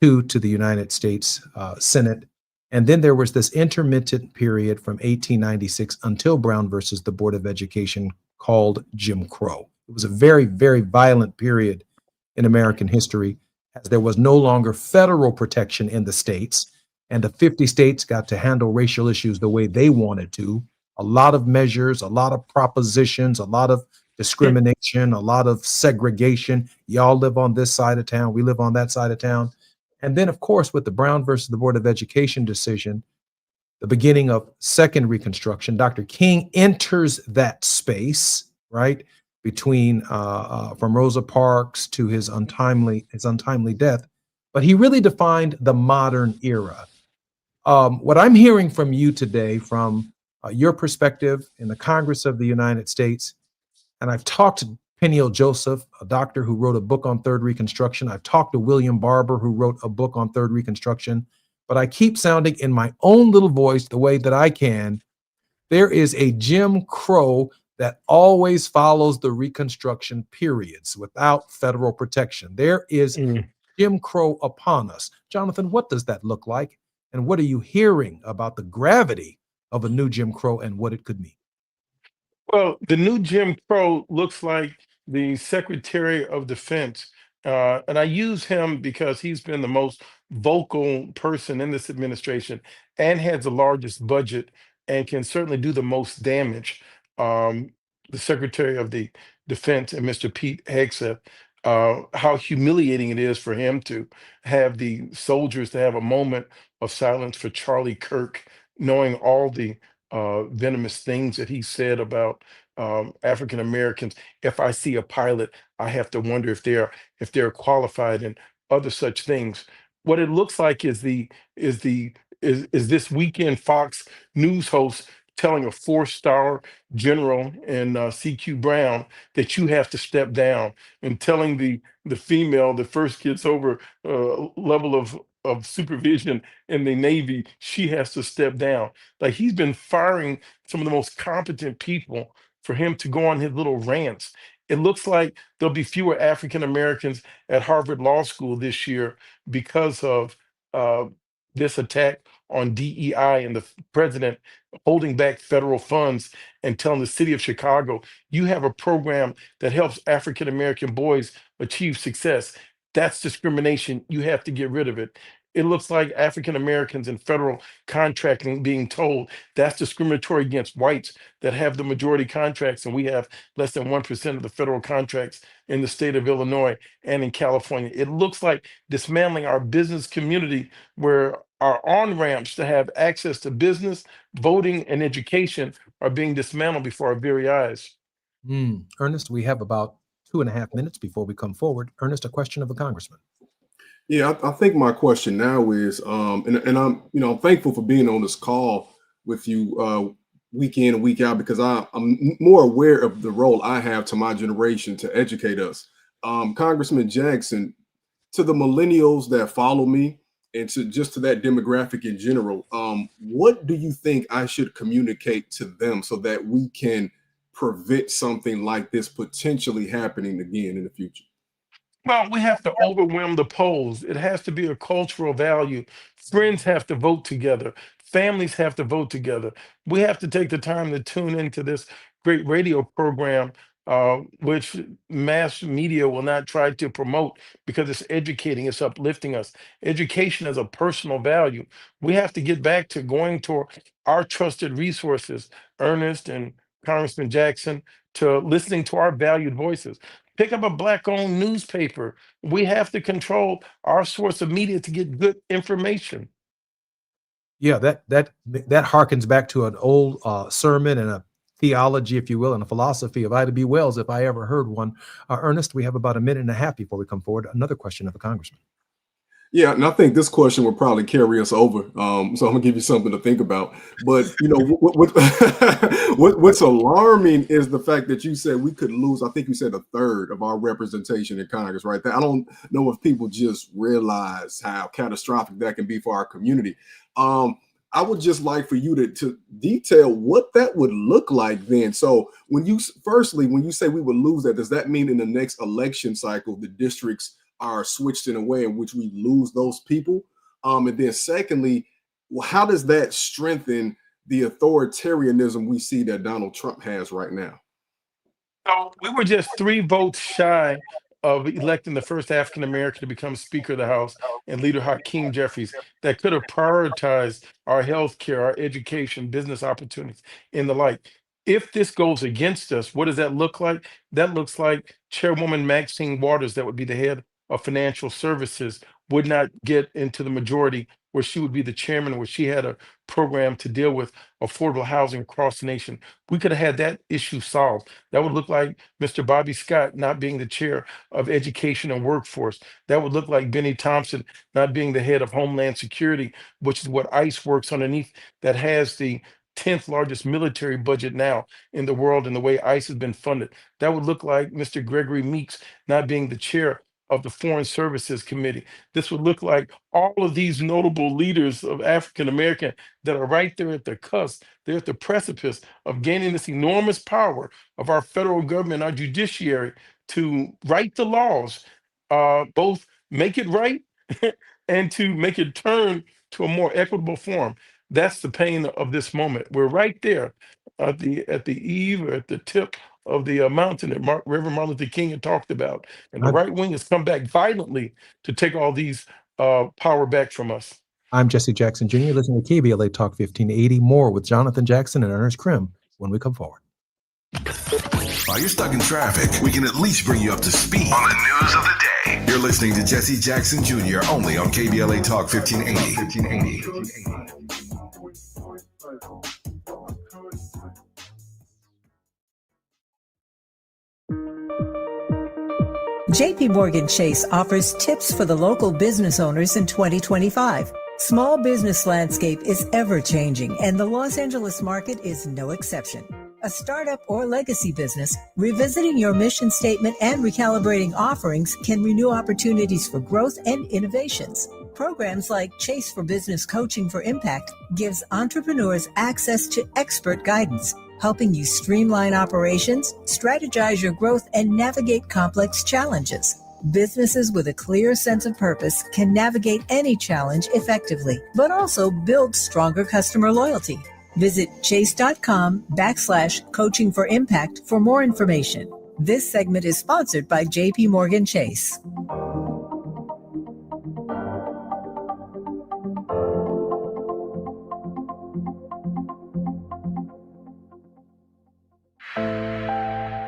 2 to the United States Senate. And then there was this intermittent period from 1896 until Brown versus the Board of Education called Jim Crow. It was a very, very violent period in American history, as there was no longer federal protection in the states, and the 50 states got to handle racial issues the way they wanted to. A lot of measures, a lot of propositions, a lot of discrimination, a lot of segregation. Y'all live on this side of town, we live on that side of town. And then, of course, with the Brown versus the Board of Education decision, the beginning of Second Reconstruction, Dr. King enters that space, right, between from Rosa Parks to his untimely death. But he really defined the modern era. What I'm hearing from you today, from your perspective in the Congress of the United States, and I've talked to Peniel Joseph, a doctor who wrote a book on Third Reconstruction. I've talked to William Barber, who wrote a book on Third Reconstruction. But I keep sounding in my own little voice the way that I can. There is a Jim Crow that always follows the Reconstruction periods without federal protection. There is Jim Crow upon us. Jonathan, what does that look like? And what are you hearing about the gravity of a new Jim Crow and what it could mean? Well, the new Jim Crow looks like the Secretary of Defense. And I use him because he's been the most vocal person in this administration and has the largest budget and can certainly do the most damage. Um, the Secretary of the Defense and Mr. Pete Hegseth, how humiliating it is for him to have the soldiers to have a moment of silence for Charlie Kirk, knowing all the venomous things that he said about African Americans. If I see a pilot, I have to wonder if they're qualified, and other such things. What it looks like is the is this weekend Fox News host telling a four-star general in CQ Brown that you have to step down, and telling the female that first gets over level of supervision in the Navy, she has to step down. Like, he's been firing some of the most competent people for him to go on his little rants. It looks like there'll be fewer African Americans at Harvard Law School this year because of uh, this attack on DEI and the president holding back federal funds and telling the city of Chicago, you have a program that helps African American boys achieve success. That's discrimination. You have to get rid of it. It looks like African Americans in federal contracting being told that's discriminatory against whites that have the majority contracts, and we have less than 1% of the federal contracts in the state of Illinois and in California. It looks like dismantling our business community where our on-ramps to have access to business, voting, and education are being dismantled before our very eyes. Ernest, we have about 2.5 minutes before we come forward. Ernest, a question of a congressman. Yeah, I think my question now is, and I'm thankful for being on this call with you week in and week out, because I'm more aware of the role I have to my generation to educate us. Congressman Jackson, to the millennials that follow me and to that demographic in general, what do you think I should communicate to them so that we can prevent something like this potentially happening again in the future? Well, we have to overwhelm the polls. It has to be a cultural value. Friends have to vote together. Families have to vote together. We have to take the time to tune into this great radio program, which mass media will not try to promote because it's educating, it's uplifting us. Education is a personal value. We have to get back to going to our trusted resources, Ernest and Congressman Jackson, to listening to our valued voices. Pick up a Black-owned newspaper. We have to control our source of media to get good information. Yeah, that harkens back to an old sermon and a theology, if you will, and a philosophy of Ida B. Wells, if I ever heard one. Ernest, we have about 1.5 minutes before we come forward. Another question of a congressman. Yeah, and I think this question will probably carry us over. So I'm gonna give you something to think about. But what's alarming is the fact that you said we could lose. I think you said 1/3 of our representation in Congress, right? I don't know if people just realize how catastrophic that can be for our community. I would just like for you to detail what that would look like then. So when you say we would lose that, does that mean in the next election cycle the districts are switched in a way in which we lose those people? And then secondly, how does that strengthen the authoritarianism we see that Donald Trump has right now? So we were just 3 votes shy of electing the first African American to become Speaker of the House, and Leader Hakeem Jeffries, that could have prioritized our health care, our education, business opportunities, and the like. If this goes against us, what does that look like? That looks like Chairwoman Maxine Waters, that would be the head of financial services, would not get into the majority where she would be the chairman, where she had a program to deal with affordable housing across the nation. We could have had that issue solved. That would look like Mr. Bobby Scott not being the chair of education and workforce. That would look like Benny Thompson not being the head of Homeland Security, which is what ICE works underneath, that has the 10th largest military budget now in the world, and the way ICE has been funded. That would look like Mr. Gregory Meeks not being the chair of the Foreign Services Committee. This would look like all of these notable leaders of African American that are right there at the cusp. They're at the precipice of gaining this enormous power of our federal government, our judiciary, to write the laws, both make it right and to make it turn to a more equitable form. That's the pain of this moment. We're right there at the eve, or at the tip of the mountain that Reverend Martin Luther King had talked about. And the right wing has come back violently to take all these power back from us. I'm Jesse Jackson Jr., listening to KBLA Talk 1580. More with Jonathan Jackson and Ernest Krim when we come forward. While you're stuck in traffic, we can at least bring you up to speed on the news of the day. You're listening to Jesse Jackson Jr. only on KBLA Talk 1580. JP Morgan Chase offers tips for the local business owners in 2025. Small business landscape is ever changing, and the Los Angeles market is no exception. A startup or legacy business, revisiting your mission statement and recalibrating offerings can renew opportunities for growth and innovations. Programs like Chase for Business Coaching for Impact gives entrepreneurs access to expert guidance, helping you streamline operations, strategize your growth, and navigate complex challenges. Businesses with a clear sense of purpose can navigate any challenge effectively, but also build stronger customer loyalty. Visit chase.com/coaching for impact for more information. This segment is sponsored by JP Morgan Chase.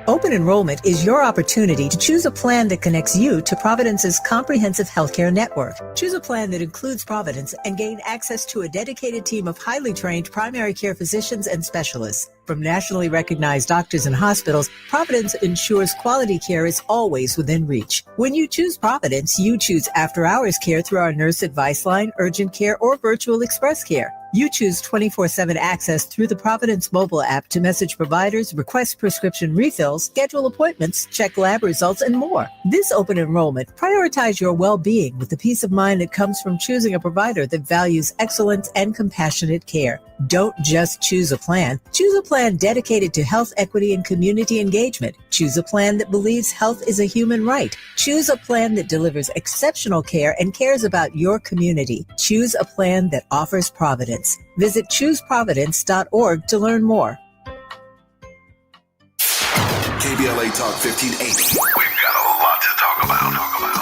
Open enrollment is your opportunity to choose a plan that connects you to Providence's comprehensive healthcare network. Choose a plan that includes Providence and gain access to a dedicated team of highly trained primary care physicians and specialists. From nationally recognized doctors and hospitals, Providence ensures quality care is always within reach. When you choose Providence, you choose after-hours care through our nurse advice line, urgent care, or virtual express care. You choose 24/7 access through the Providence mobile app to message providers, request prescription refills, schedule appointments, check lab results, and more. This open enrollment, prioritize your well-being with the peace of mind that comes from choosing a provider that values excellence and compassionate care. Don't just choose a plan. Choose a plan dedicated to health equity and community engagement. Choose a plan that believes health is a human right. Choose a plan that delivers exceptional care and cares about your community. Choose a plan that offers Providence. Visit chooseprovidence.org to learn more. KBLA Talk 1580. We've got a lot to talk about.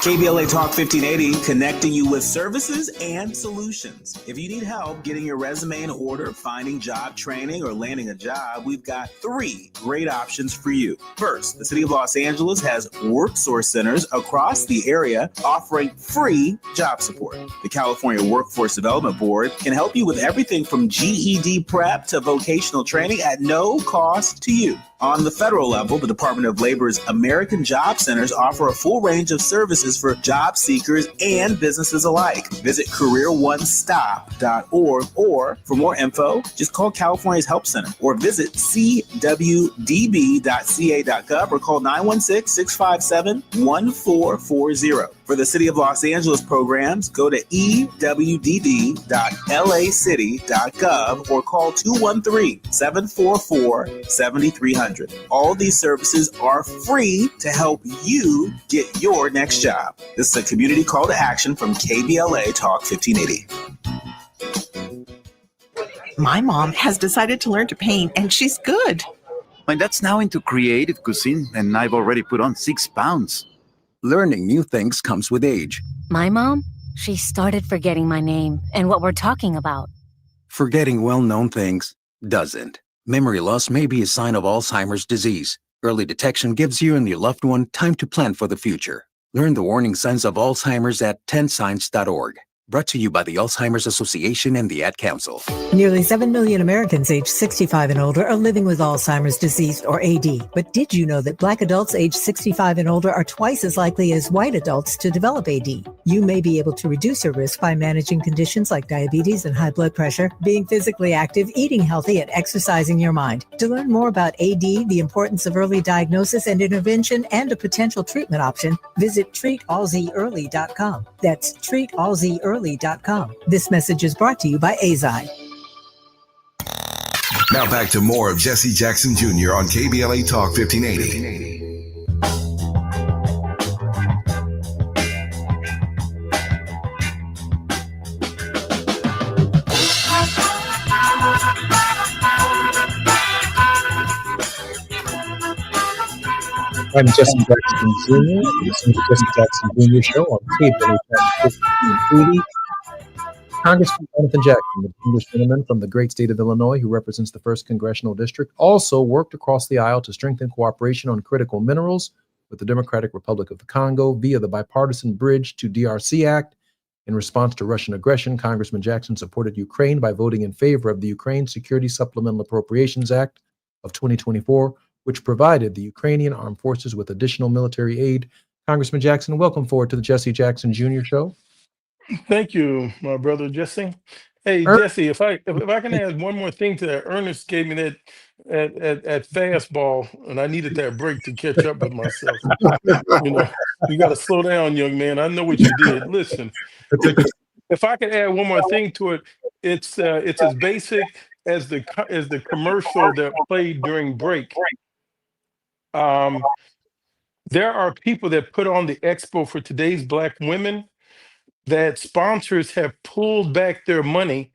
KBLA Talk 1580, connecting you with services and solutions. If you need help getting your resume in order, finding job training, or landing a job, we've got 3 great options for you. First, the City of Los Angeles has WorkSource centers across the area offering free job support. The California Workforce Development Board can help you with everything from GED prep to vocational training at no cost to you. On the federal level, the Department of Labor's American Job Centers offer a full range of services for job seekers and businesses alike. Visit careeronestop.org, or for more info, just call California's Help Center or visit cwdb.ca.gov or call 916-657-1440. For the City of Los Angeles programs, go to ewd.lacity.gov or call 213-744-7300. All these services are free to help you get your next job. This is a community call to action from KBLA Talk 1580. My mom has decided to learn to paint, and she's good. My dad's now into creative cuisine, and I've already put on 6 pounds. Learning new things comes with age. My mom, she started forgetting my name and what we're talking about. Forgetting well-known things doesn't. Memory loss may be a sign of Alzheimer's disease. Early detection gives you and your loved one time to plan for the future. Learn the warning signs of Alzheimer's at 10signs.org. Brought to you by the Alzheimer's Association and the Ad Council. Nearly 7 million Americans aged 65 and older are living with Alzheimer's disease, or AD. But did you know that Black adults aged 65 and older are twice as likely as white adults to develop AD? You may be able to reduce your risk by managing conditions like diabetes and high blood pressure, being physically active, eating healthy, and exercising your mind. To learn more about AD, the importance of early diagnosis and intervention, and a potential treatment option, visit treatalzearly.com. That's treatalzearly.com. This message is brought to you by AZI. Now back to more of Jesse Jackson Jr. on KBLA Talk 1580. I'm Jesse Jackson Jr. This is the Jesse Jackson Jr. Show on KBLA Talk 1580. Congressman Jonathan Jackson, the distinguished gentleman from the great state of Illinois who represents the 1st Congressional District, also worked across the aisle to strengthen cooperation on critical minerals with the Democratic Republic of the Congo via the Bipartisan Bridge to DRC Act. In response to Russian aggression, Congressman Jackson supported Ukraine by voting in favor of the Ukraine Security Supplemental Appropriations Act of 2024, which provided the Ukrainian armed forces with additional military aid. Congressman Jackson, welcome forward to the Jesse Jackson Jr. Show. Thank you, my brother Jesse. Hey, Jesse, if I can add one more thing to that, Ernest gave me that at fastball, and I needed that break to catch up with myself. You got to slow down, young man. I know what you did. Listen, if I could add one more thing to it, it's as basic as the commercial that played during break. There are people that put on the expo for today's Black women that sponsors have pulled back their money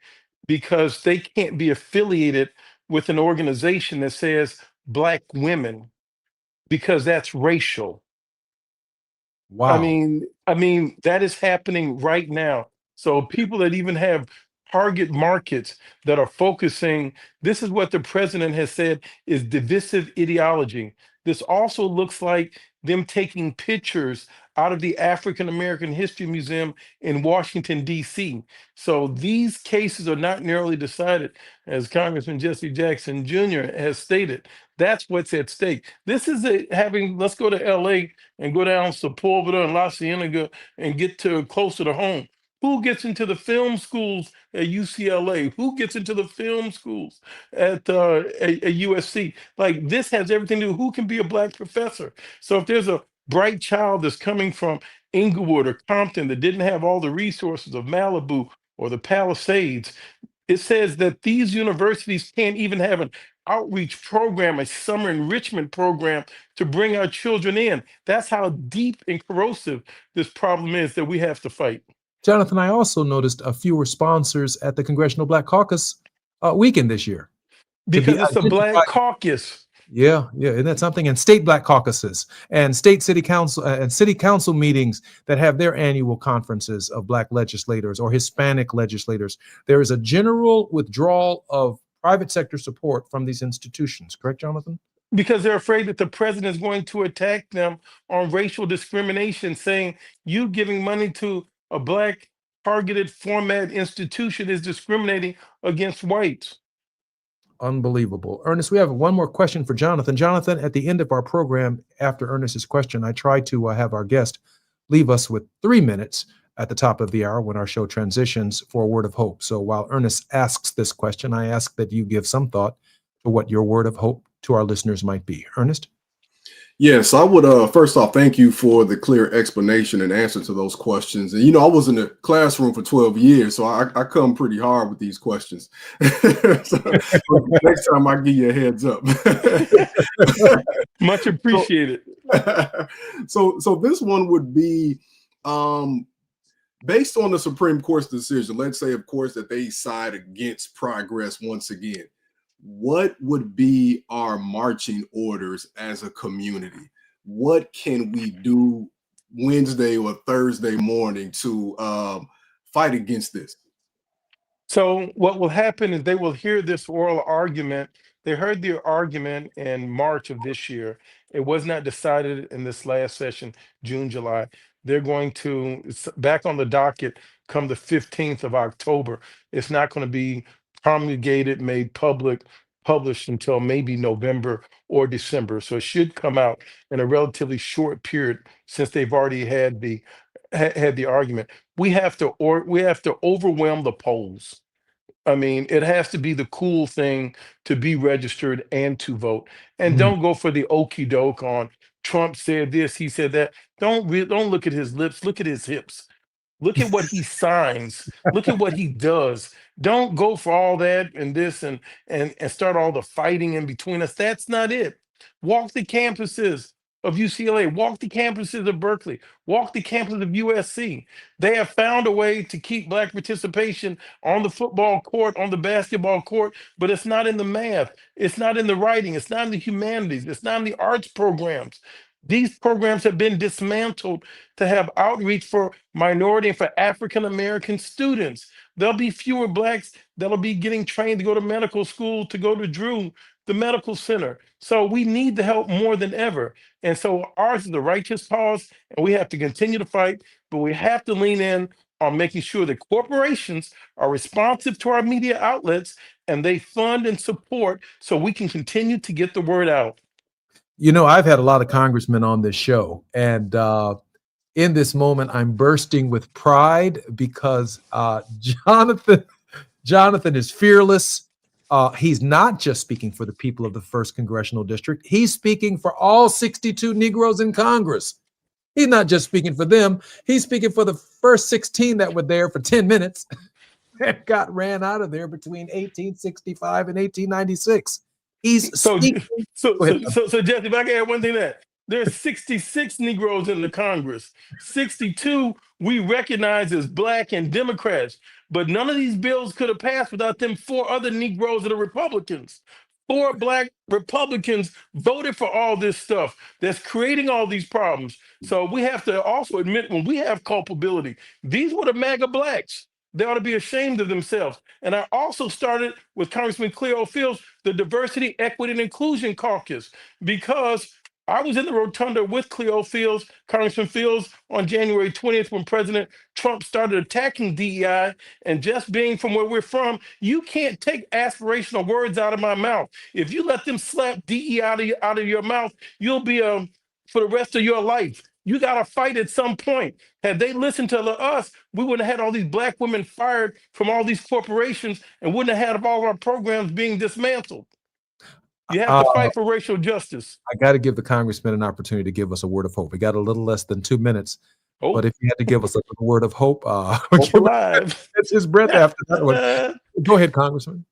because they can't be affiliated with an organization that says Black women because that's racial. Wow. I mean that is happening right now. So people that even have target markets that are focusing, this is what the president has said is divisive ideology. This also looks like them taking pictures out of the African American History Museum in Washington, D.C. So these cases are not narrowly decided, as Congressman Jesse Jackson Jr. has stated. That's what's at stake. This is let's go to LA and go down Sepulveda and La Cienega and get to closer to home. Who gets into the film schools at UCLA? Who gets into the film schools at USC? Like this has everything to do. Who can be a Black professor? So if there's a bright child that's coming from Inglewood or Compton that didn't have all the resources of Malibu or the Palisades, it says that these universities can't even have an outreach program, a summer enrichment program to bring our children in. That's how deep and corrosive this problem is that we have to fight. Jonathan, I also noticed a fewer sponsors at the Congressional Black Caucus weekend this year. Because it's a Black caucus. Yeah, isn't that something? And state Black caucuses and state city council meetings that have their annual conferences of Black legislators or Hispanic legislators. There is a general withdrawal of private sector support from these institutions. Correct, Jonathan? Because they're afraid that the president is going to attack them on racial discrimination, saying you giving money to a Black targeted format institution is discriminating against whites. Unbelievable. Ernest, we have one more question for Jonathan. Jonathan, at the end of our program, after Ernest's question, I try to have our guest leave us with 3 minutes at the top of the hour when our show transitions for a word of hope. So while Ernest asks this question, I ask that you give some thought to what your word of hope to our listeners might be. Ernest? Yes, I would first off thank you for the clear explanation and answer to those questions. And I was in the classroom for 12 years, so I come pretty hard with these questions. So next time I give you a heads up. Much appreciated. So this one would be based on the Supreme Court's decision. Let's say, of course, that they side against progress once again. What would be our marching orders as a community? What can we do Wednesday or Thursday morning to fight against this? So what will happen is they will hear this oral argument. They heard the argument in March of this year. It was not decided in this last session, June, July. They're going to, it's back on the docket come the 15th of October. It's not going to be promulgated, made public, published until maybe November or December. So it should come out in a relatively short period since they've already had the argument. We have to overwhelm the polls. I mean, it has to be the cool thing to be registered and to vote. And don't go for the okey doke on Trump said this, he said that. Don't look at his lips, look at his hips. Look at what he signs. Look at what he does. Don't go for all that and this and start all the fighting in between us. That's not it. Walk the campuses of UCLA, walk the campuses of Berkeley, walk the campus of USC. They have found a way to keep Black participation on the football court, on the basketball court, but it's not in the math. It's not in the writing. It's not in the humanities. It's not in the arts programs. These programs have been dismantled to have outreach for minority and for African American students. There'll be fewer Blacks that'll be getting trained to go to medical school, to go to Drew, the medical center. So we need the help more than ever. And so ours is a righteous cause, and we have to continue to fight, but we have to lean in on making sure that corporations are responsive to our media outlets and they fund and support so we can continue to get the word out. I've had a lot of congressmen on this show, and in this moment, I'm bursting with pride because Jonathan is fearless. He's not just speaking for the people of the 1st Congressional District. He's speaking for all 62 Negroes in Congress. He's not just speaking for them. He's speaking for the first 16 that were there for 10 minutes and got ran out of there between 1865 and 1896. He's so Jesse, if I can add one thing to that, There's 66 Negroes in the Congress. 62 we recognize as Black and Democrats. But none of these bills could have passed without them 4 other Negroes that are Republicans. 4 Black Republicans voted for all this stuff that's creating all these problems. So we have to also admit when we have culpability, these were the MAGA Blacks. They ought to be ashamed of themselves. And I also started with Congressman Cleo Fields, the Diversity, Equity, and Inclusion Caucus, because I was in the rotunda with Cleo Fields, Congressman Fields, on January 20th when President Trump started attacking DEI. And just being from where we're from, you can't take aspirational words out of my mouth. If you let them slap DEI out of your mouth, you'll be for the rest of your life. You got to fight at some point. Had they listened to us, we wouldn't have had all these Black women fired from all these corporations and wouldn't have had all our programs being dismantled. You have to fight for racial justice. I got to give the congressman an opportunity to give us a word of hope. We got a little less than 2 minutes, but if you had to give us a word of hope, it's his breath after that one. Go ahead, Congressman.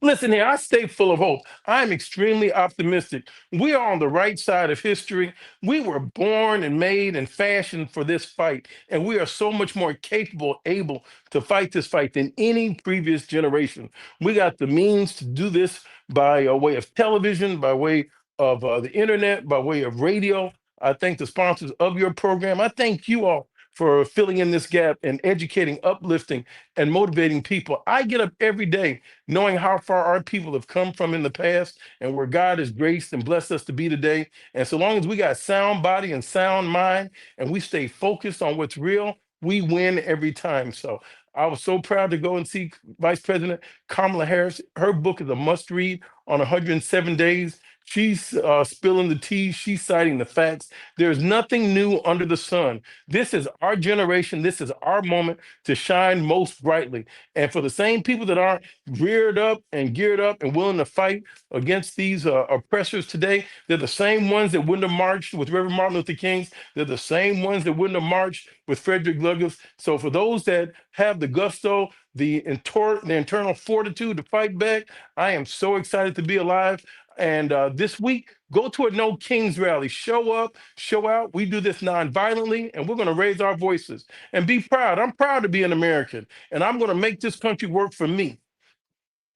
Listen here, I stay full of hope. I'm extremely optimistic. We are on the right side of history. We were born and made and fashioned for this fight, and we are so much more capable, able to fight this fight than any previous generation. We got the means to do this by way of television, by way of the internet, by way of radio. I thank the sponsors of your program. I thank you all for filling in this gap and educating, uplifting, and motivating people. I get up every day knowing how far our people have come from in the past and where God has graced and blessed us to be today. And so long as we got sound body and sound mind and we stay focused on what's real, we win every time. So I was so proud to go and see Vice President Kamala Harris. Her book is a must read on 107 days. She's spilling the tea. She's citing the facts. There's nothing new under the sun. This is our generation. This is our moment to shine most brightly. And for the same people that aren't reared up and geared up and willing to fight against these oppressors today, they're the same ones that wouldn't have marched with Reverend Martin Luther King. They're the same ones that wouldn't have marched with Frederick Douglass. So for those that have the gusto, the internal fortitude to fight back, I am so excited to be alive. And this week, go to a No Kings rally. Show up, show out. We do this non-violently, and we're going to raise our voices and be proud. I'm proud to be an American, and I'm going to make this country work for me.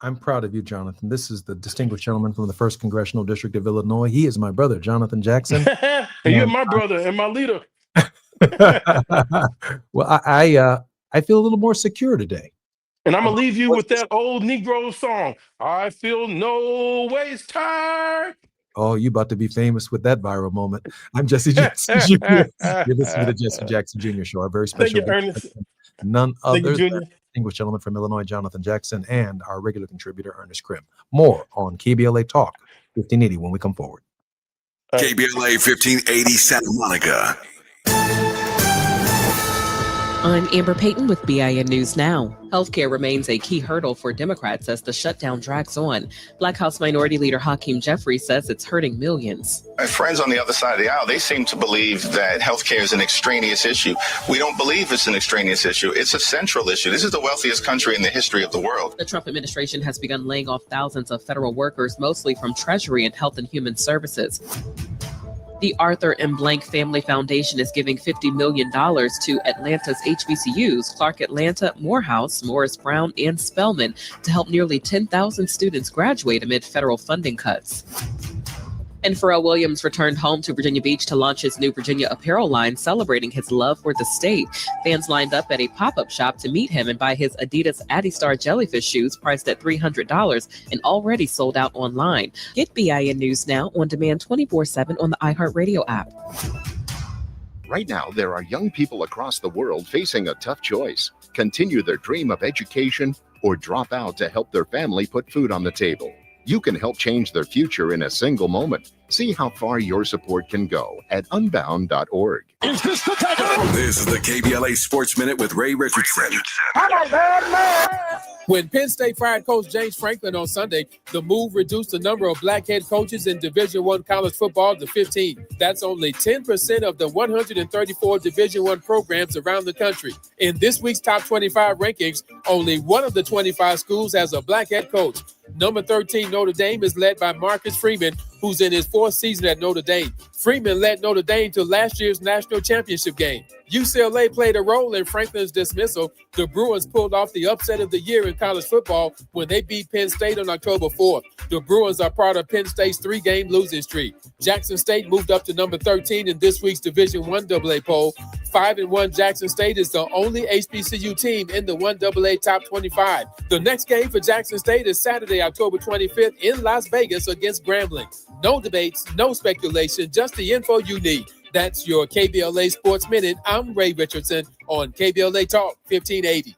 I'm proud of you, Jonathan. This is the distinguished gentleman from the 1st Congressional District of Illinois. He is my brother, Jonathan Jackson. And you're my brother and my leader. Well, I feel a little more secure today. And I'm going to leave you with that old Negro song. I feel no ways tired. Oh, you about to be famous with that viral moment. I'm Jesse Jackson Jr. You're listening to the Jesse Jackson Jr. Show. Our very special Thank you, Ernest. None other Junior. than the distinguished gentleman from Illinois, Jonathan Jackson, and our regular contributor, Ernest Krim. More on KBLA Talk 1580 when we come forward. KBLA 1580 Santa Monica. I'm Amber Payton with BIN News Now. Healthcare remains a key hurdle for Democrats as the shutdown drags on. Black House Minority Leader Hakeem Jeffries says it's hurting millions. My friends on the other side of the aisle, they seem to believe that healthcare is an extraneous issue. We don't believe it's an extraneous issue. It's a central issue. This is the wealthiest country in the history of the world. The Trump administration has begun laying off thousands of federal workers, mostly from Treasury and Health and Human Services. The Arthur M. Blank Family Foundation is giving $50 million to Atlanta's HBCUs, Clark Atlanta, Morehouse, Morris Brown, and Spelman, to help nearly 10,000 students graduate amid federal funding cuts. And Pharrell Williams returned home to Virginia Beach to launch his new Virginia apparel line, celebrating his love for the state. Fans lined up at a pop-up shop to meet him and buy his Adidas Adistar jellyfish shoes priced at $300 and already sold out online. Get BIN News Now on demand 24/7 on the iHeartRadio app. Right now, there are young people across the world facing a tough choice: continue their dream of education or drop out to help their family put food on the table. You can help change their future in a single moment. See how far your support can go at unbound.org. This is the KBLA Sports Minute with Ray Richardson. When Penn State fired Coach James Franklin on Sunday, the move reduced the number of black head coaches in Division I college football to 15. That's only 10% of the 134 Division I programs around the country. In this week's top 25 rankings, only one of the 25 schools has a black head coach. Number 13, Notre Dame, is led by Marcus Freeman, who's in his fourth season at Notre Dame. Freeman led Notre Dame to last year's national championship game. UCLA played a role in Franklin's dismissal. The Bruins pulled off the upset of the year in college football when they beat Penn State on October 4th. The Bruins are part of Penn State's 3-game losing streak. Jackson State moved up to number 13 in this week's Division I AA poll. 5-1 Jackson State is the only HBCU team in the 1AA top 25. The next game for Jackson State is Saturday, October 25th in Las Vegas against Grambling. No debates, no speculation, just the info you need. That's your KBLA Sports Minute. I'm Ray Richardson on KBLA Talk 1580.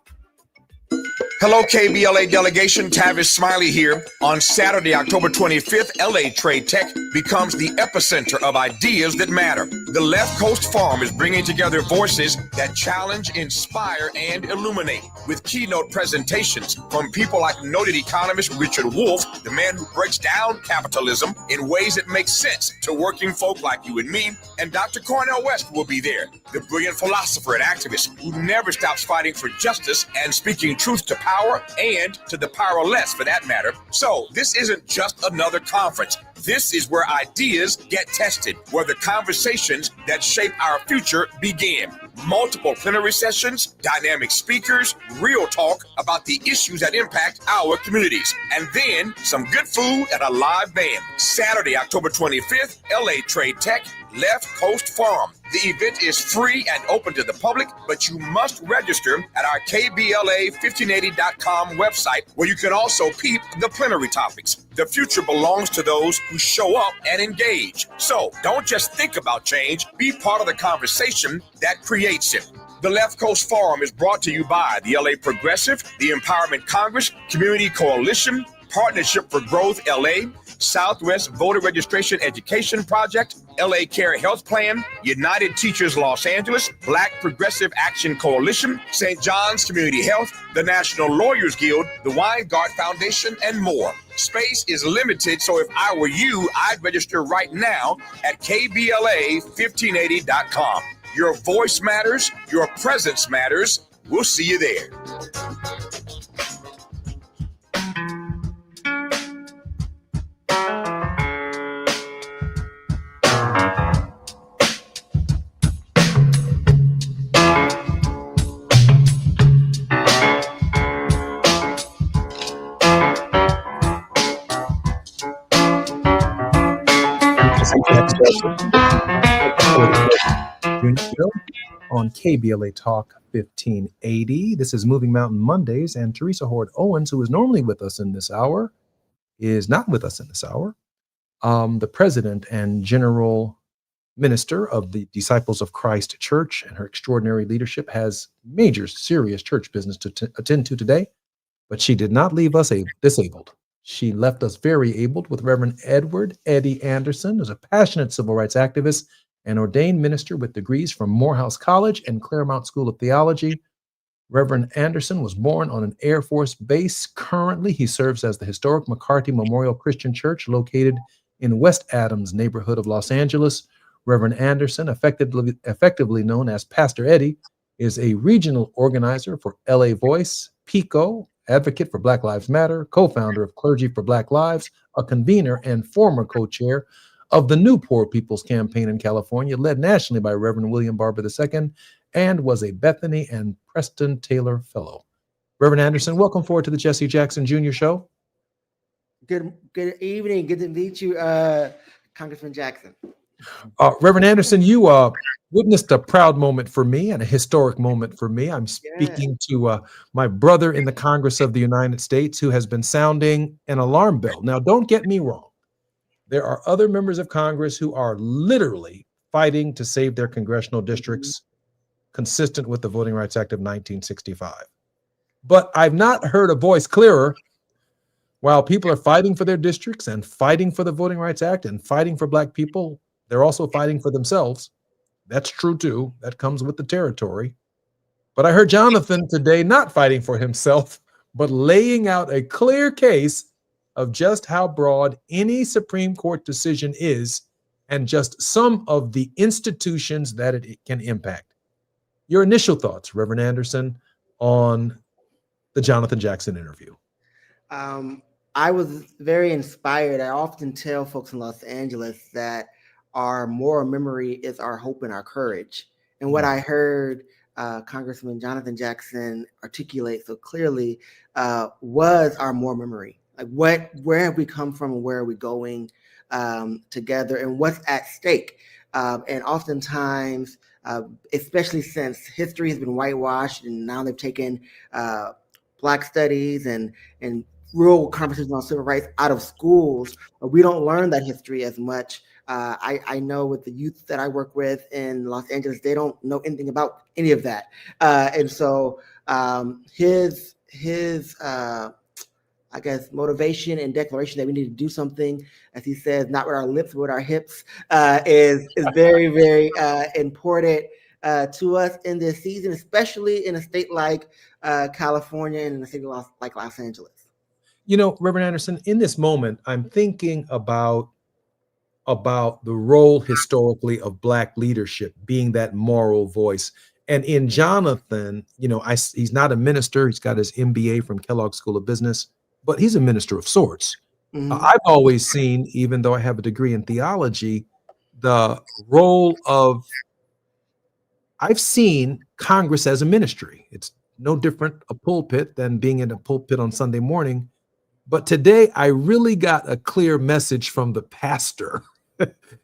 Hello, KBLA delegation. Tavis Smiley here. On Saturday, October 25th, LA Trade Tech becomes the epicenter of ideas that matter. The Left Coast Forum is bringing together voices that challenge, inspire, and illuminate with keynote presentations from people like noted economist Richard Wolff, the man who breaks down capitalism in ways that make sense to working folk like you and me, and Dr. Cornel West will be there, the brilliant philosopher and activist who never stops fighting for justice and speaking truth to power and to the powerless for that matter. So this isn't just another conference. This is where ideas get tested, where the conversations that shape our future begin. Multiple plenary sessions, dynamic speakers, real talk about the issues that impact our communities, and then some good food and a live band. Saturday, October 25th, LA Trade Tech, Left Coast Forum. The event is free and open to the public, but you must register at our KBLA1580.com website, where you can also peep the plenary topics. The future belongs to those who show up and engage. So don't just think about change, be part of the conversation that creates it. The Left Coast Forum is brought to you by the LA Progressive, the Empowerment Congress, Community Coalition, Partnership for Growth LA, Southwest Voter Registration Education Project, LA Care Health Plan, United Teachers Los Angeles, Black Progressive Action Coalition, St. John's Community Health, the National Lawyers Guild, the Weingart Foundation, and more. Space is limited, so if I were you, I'd register right now at KBLA1580.com. Your voice matters, your presence matters. We'll see you there. On KBLA Talk 1580. This is Moving Mountain Mondays, and Teresa Horde Owens, who is normally with us in this hour, is not with us in this hour. The president and general minister of the Disciples of Christ Church, and her extraordinary leadership has major, serious church business to attend to today, but she did not leave us disabled. She left us very abled with Reverend Edward Eddie Anderson, who's a passionate civil rights activist and ordained minister with degrees from Morehouse College and Claremont School of Theology. Reverend Anderson was born on an Air Force base. Currently, he serves as the historic McCarty Memorial Christian Church located in West Adams neighborhood of Los Angeles. Reverend Anderson, effectively known as Pastor Eddie, is a regional organizer for LA Voice, PICO, advocate for Black Lives Matter, co-founder of Clergy for Black Lives, a convener and former co-chair of the New Poor People's Campaign in California, led nationally by Reverend William Barber II, and was a Bethany and Preston Taylor Fellow. Reverend Anderson, welcome forward to the Jesse Jackson Jr. Show. Good evening. Good to meet you, Congressman Jackson. Reverend Anderson, you witnessed a proud moment for me and a historic moment for me. I'm speaking to my brother in the Congress of the United States, who has been sounding an alarm bell. Now, don't get me wrong. There are other members of Congress who are literally fighting to save their congressional districts, consistent with the Voting Rights Act of 1965. But I've not heard a voice clearer. While people are fighting for their districts and fighting for the Voting Rights Act and fighting for Black people, they're also fighting for themselves. That's true too. That comes with the territory. But I heard Jonathan today not fighting for himself, but laying out a clear case of just how broad any Supreme Court decision is and just some of the institutions that it can impact. Your initial thoughts, Reverend Anderson, on the Jonathan Jackson interview. I was very inspired. I often tell folks in Los Angeles that our moral memory is our hope and our courage. And what I heard Congressman Jonathan Jackson articulate so clearly was our moral memory. Like where have we come from and where are we going together and what's at stake? And oftentimes, especially since history has been whitewashed and now they've taken Black studies and real conversations on civil rights out of schools, we don't learn that history as much. I know with the youth that I work with in Los Angeles, they don't know anything about any of that. And so his I guess, motivation and declaration that we need to do something, as he says, not with our lips, but with our hips, is very, very important to us in this season, especially in a state like California and in a city like Los Angeles. You know, Reverend Anderson, in this moment, I'm thinking about the role historically of Black leadership being that moral voice. And in Jonathan, you know, he's not a minister. He's got his MBA from Kellogg School of Business, but he's a minister of sorts. I've always seen, even though I have a degree in theology, the role of, I've seen Congress as a ministry. It's no different a pulpit than being in a pulpit on Sunday morning. But today I really got a clear message from the pastor,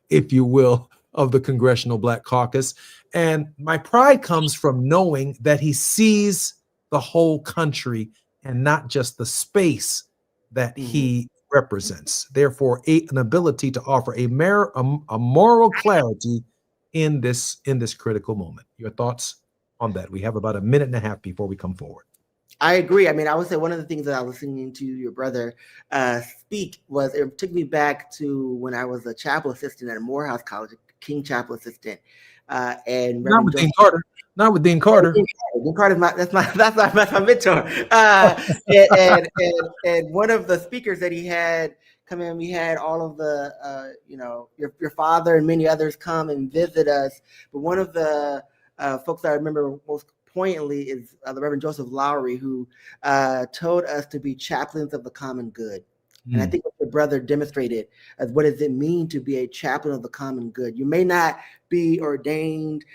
if you will, of the Congressional Black Caucus. And my pride comes from knowing that he sees the whole country and not just the space that he represents. Therefore, an ability to offer a moral clarity in this critical moment. Your thoughts on that? We have about a minute and a half before we come forward. I agree. I mean, I would say one of the things that I was listening to your brother speak was it took me back to when I was a chapel assistant at Morehouse College, King chapel assistant. And not with Dean Carter. Not with Dean Carter. Dean Carter's that's my mentor. And one of the speakers that he had come in, we had all of the your father and many others come and visit us. But one of the folks I remember most poignantly is the Reverend Joseph Lowry, who told us to be chaplains of the common good. And I think what your brother demonstrated as what does it mean to be a chaplain of the common good. You may not be ordained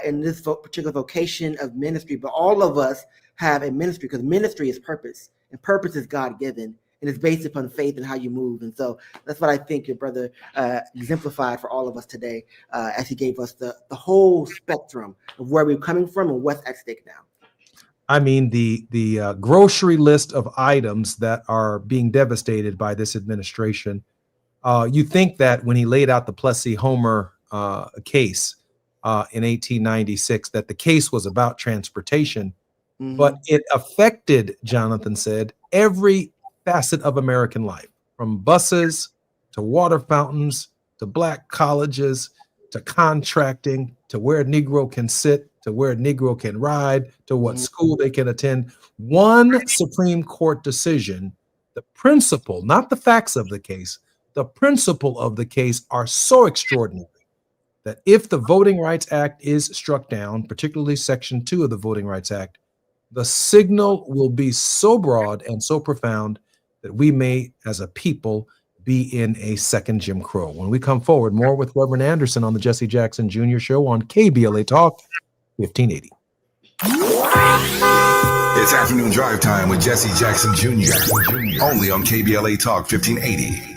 in this particular vocation of ministry, but all of us have a ministry because ministry is purpose and purpose is God-given and it's based upon faith and how you move. And so that's what I think your brother exemplified for all of us today as he gave us the whole spectrum of where we're coming from and what's at stake now. I mean, the grocery list of items that are being devastated by this administration. You think that when he laid out the Plessy-Homer case in 1896, that the case was about transportation, but it affected, Jonathan said, every facet of American life, from buses to water fountains to Black colleges to contracting to where a Negro can sit, to where a Negro can ride, to what school they can attend. One Supreme Court decision, the principle, not the facts of the case, the principle of the case are so extraordinary that if the Voting Rights Act is struck down, particularly Section 2 of the Voting Rights Act, the signal will be so broad and so profound that we may, as a people, be in a second Jim Crow. When we come forward, more with Reverend Anderson on the Jesse Jackson Jr. Show on KBLA Talk 1580. It's afternoon drive time with Jesse Jackson Jr. Only on KBLA Talk 1580.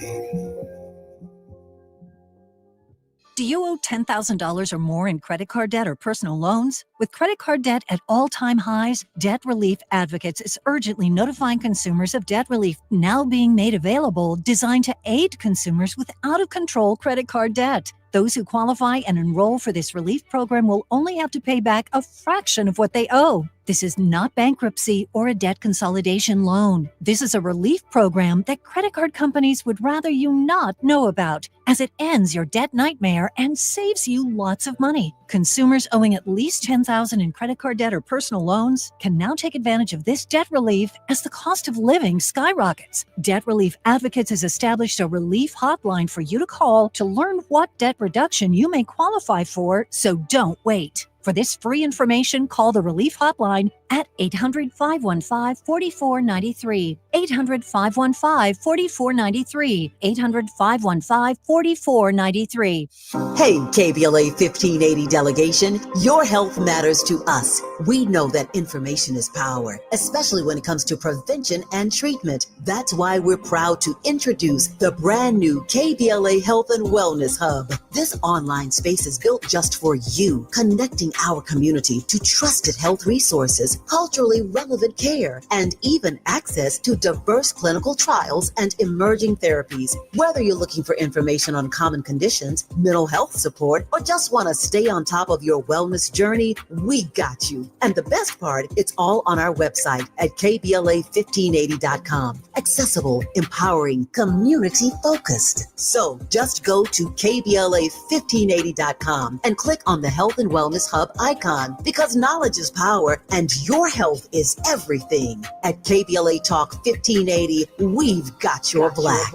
Do you owe $10,000 or more in credit card debt or personal loans? With credit card debt at all-time highs, Debt Relief Advocates is urgently notifying consumers of debt relief now being made available, designed to aid consumers with out-of-control credit card debt. Those who qualify and enroll for this relief program will only have to pay back a fraction of what they owe. This is not bankruptcy or a debt consolidation loan. This is a relief program that credit card companies would rather you not know about, as it ends your debt nightmare and saves you lots of money. Consumers owing at least $10,000 in credit card debt or personal loans can now take advantage of this debt relief as the cost of living skyrockets. Debt Relief Advocates has established a relief hotline for you to call to learn what debt reduction you may qualify for, so don't wait. For this free information, call the Relief Hotline at 800-515-4493, 800-515-4493, 800-515-4493. Hey, KBLA 1580 delegation, your health matters to us. We know that information is power, especially when it comes to prevention and treatment. That's why we're proud to introduce the brand new KBLA Health and Wellness Hub. This online space is built just for you, connecting our community to trusted health resources, culturally relevant care, and even access to diverse clinical trials and emerging therapies. Whether you're looking for information on common conditions, mental health support, or just want to stay on top of your wellness journey, we got you. And the best part, it's all on our website at KBLA1580.com. Accessible, empowering, community-focused. So just go to KBLA1580.com and click on the Health and Wellness Hub icon, because knowledge is power and your health is everything. At KBLA Talk 1580, we've got your black.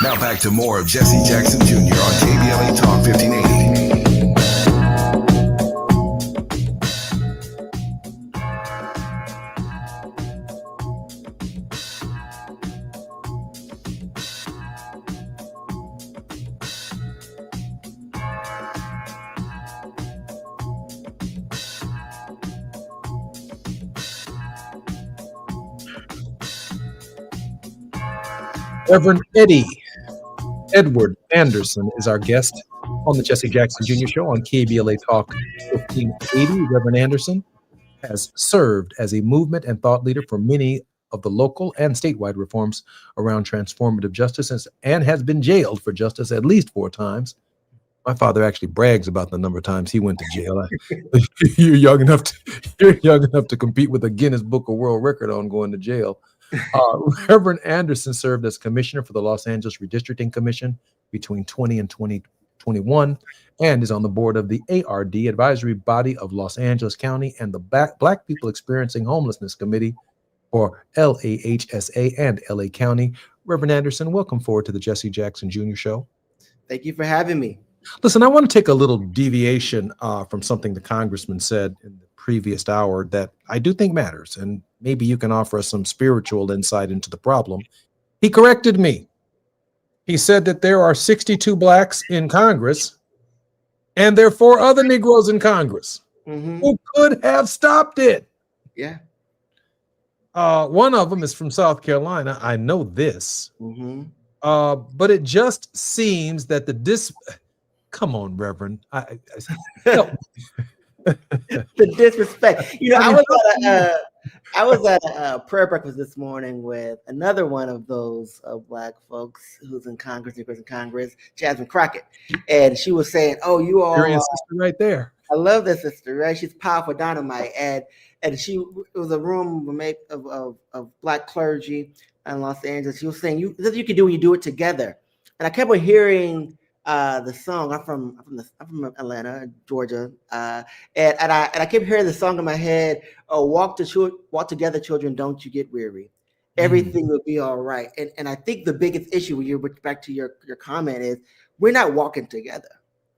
Now back to more of Jesse Jackson Jr. on KBLA Talk 1580. Reverend Edward Anderson is our guest on the Jesse Jackson Jr. Show on KBLA Talk 1580. Reverend Anderson has served as a movement and thought leader for many of the local and statewide reforms around transformative justice and has been jailed for justice at least 4 times. My father actually brags about the number of times he went to jail. You're young enough to compete with a Guinness Book of World Record on going to jail. Reverend Anderson served as commissioner for the Los Angeles Redistricting Commission between 20 and 2021 and is on the board of the ARD, advisory body of Los Angeles County, and the Black People Experiencing Homelessness Committee for LAHSA and LA County. Reverend Anderson, welcome forward to the Jesse Jackson Jr. Show. Thank you for having me. Listen, I want to take a little deviation from something the congressman said in the previous hour that I do think matters, and maybe you can offer us some spiritual insight into the problem. He corrected me. He said that there are 62 blacks in Congress, and there are 4 other Negroes in Congress who could have stopped it. Yeah. One of them is from South Carolina. I know this. But it just seems that come on, Reverend. No. The disrespect. You know, I was at a prayer breakfast this morning with another one of those black folks who's in Congress, Jasmine Crockett, and she was saying, "Oh, you all sister right there." I love this sister, right? She's powerful dynamite, and it was a room made of black clergy in Los Angeles. She was saying, "You can do when you do it together," and I kept on hearing the song. I'm from Atlanta, Georgia, and I kept hearing the song in my head. Oh, walk together, children. Don't you get weary. Everything will be all right. And I think the biggest issue when you're back to your comment is we're not walking together,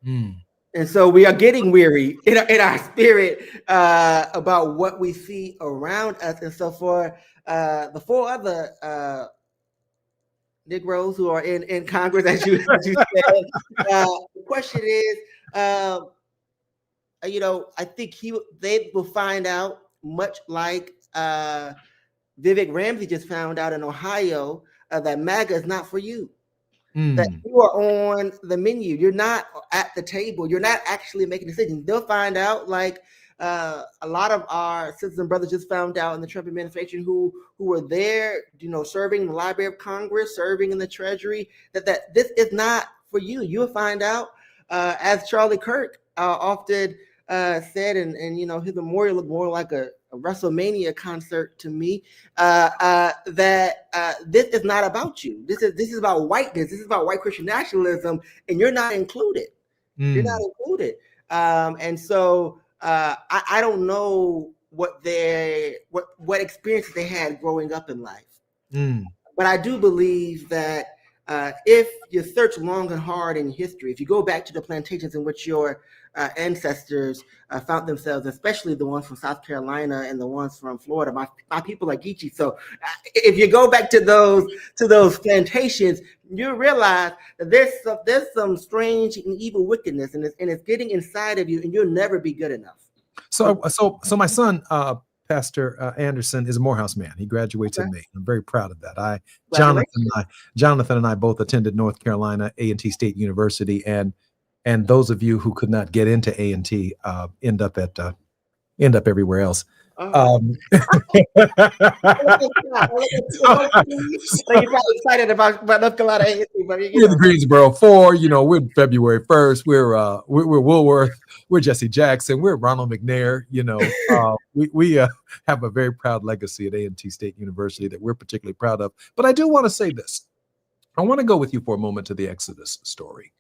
and so we are getting weary in our spirit about what we see around us. And so for the 4 other Negroes who are in Congress, as you said. The question is, I think they will find out, much like Vivek Ramsey just found out in Ohio, that MAGA is not for you. That you are on the menu. You're not at the table. You're not actually making decisions. They'll find out, like a lot of our citizen brothers just found out in the Trump administration who were there, serving in the Library of Congress, serving in the Treasury, that this is not for you. You'll find out, as Charlie Kirk often said, and his memorial looked more like a WrestleMania concert to me, that this is not about you. This is about whiteness. This is about white Christian nationalism, and you're not included. You're not included. And so I don't know what experiences they had growing up in life, but I do believe that If you search long and hard in history, if you go back to the plantations in which your ancestors found themselves, especially the ones from South Carolina and the ones from Florida, my people are Geechee. So if you go back to those plantations, you realize that there's some strange and evil wickedness, and it's getting inside of you, and you'll never be good enough. So my son, Pastor Anderson, is a Morehouse man. He graduates in May. I'm very proud of that. Jonathan and I both attended North Carolina A&T State University, and those of you who could not get into A&T end up everywhere else. You're probably excited about North Carolina A&T, but we're the Greensboro 4. We're February 1st. We're Woolworth. We're Jesse Jackson. We're Ronald McNair. We have a very proud legacy at A&T State University that we're particularly proud of. But I do want to say this. I want to go with you for a moment to the Exodus story,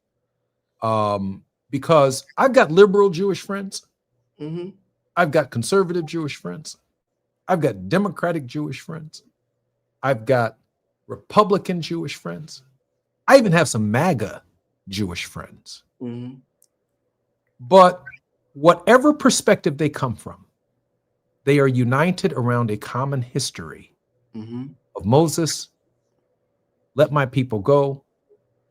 because I've got liberal Jewish friends. Mm-hmm. I've got conservative Jewish friends. I've got Democratic Jewish friends. I've got Republican Jewish friends. I even have some MAGA Jewish friends. Mm-hmm. But whatever perspective they come from, they are united around a common history of Moses, let my people go,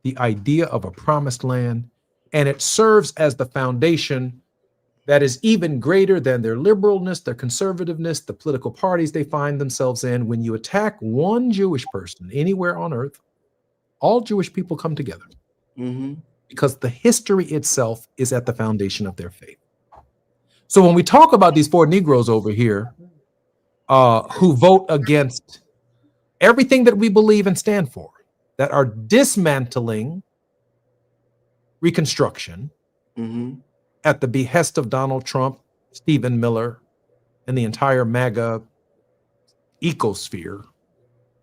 the idea of a promised land, and it serves as the foundation that is even greater than their liberalness, their conservativeness, the political parties they find themselves in. When you attack one Jewish person anywhere on earth, all Jewish people come together because the history itself is at the foundation of their faith. So when we talk about these 4 Negroes over here who vote against everything that we believe and stand for, that are dismantling Reconstruction, at the behest of Donald Trump, Stephen Miller, and the entire MAGA ecosphere,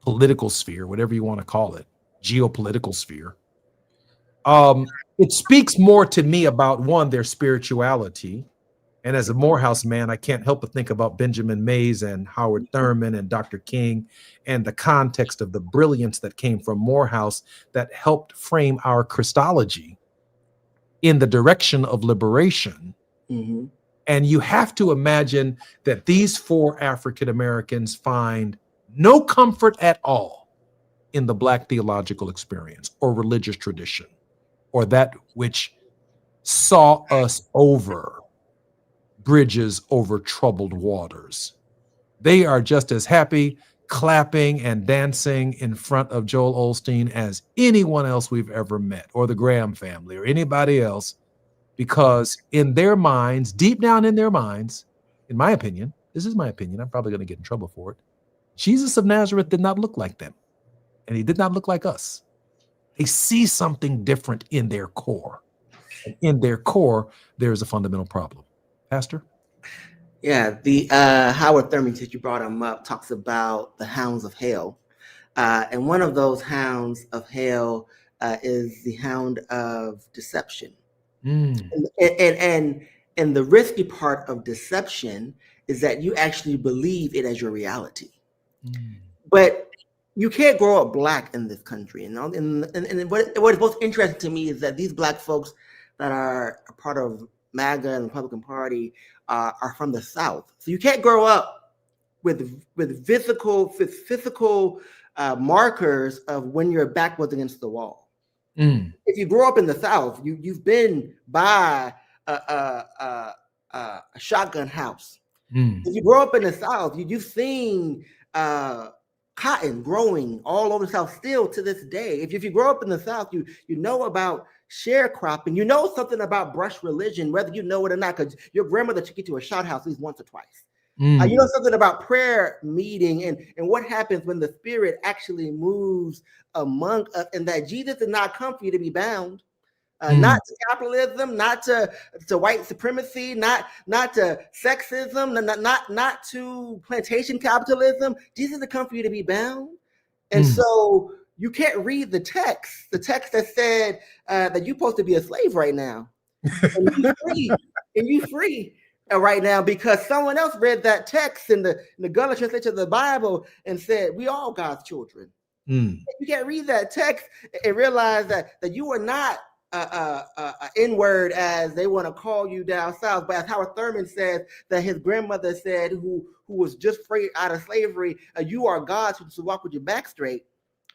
political sphere, whatever you want to call it, geopolitical sphere. It speaks more to me about, one, their spirituality. And as a Morehouse man, I can't help but think about Benjamin Mays and Howard Thurman and Dr. King and the context of the brilliance that came from Morehouse that helped frame our Christology in the direction of liberation. And you have to imagine that these 4 African Americans find no comfort at all in the Black theological experience or religious tradition or that which saw us over bridges over troubled waters. They are just as happy clapping and dancing in front of Joel Osteen as anyone else we've ever met, or the Graham family, or anybody else, because in their minds, deep down in their minds, in my opinion, this is my opinion, I'm probably going to get in trouble for it, Jesus of Nazareth did not look like them, and he did not look like us. They see something different in their core. And in their core, there is a fundamental problem. Pastor? Yeah, the Howard Thurman, since you brought him up, talks about the hounds of hell. And one of those hounds of hell is the hound of deception. And the risky part of deception is that you actually believe it as your reality. But you can't grow up Black in this country. And what is most interesting to me is that these Black folks that are a part of MAGA and the Republican Party are from the South. So you can't grow up with physical markers of when your back was against the wall. If you grow up in the South, you've been by a shotgun house. If you grow up in the South, you've seen cotton growing all over the South still to this day. If you grow up in the South, you know about sharecropping. You know something about brush religion, whether you know it or not, because your grandmother took you to a shot house at least once or twice. You know something about prayer meeting and what happens when the Spirit actually moves among us, and that Jesus did not come for you to be bound. Not to capitalism, not to white supremacy, not to sexism, not to plantation capitalism. Jesus did come for you to be bound. And so you can't read the text that said that you're supposed to be a slave right now. And you free right now because someone else read that text in the Gullah translation of the Bible and said, we all God's children. You can't read that text and realize that you are not N-word as they want to call you down south. But as Howard Thurman says that his grandmother said, who was just freed out of slavery, you are God to walk with your back straight.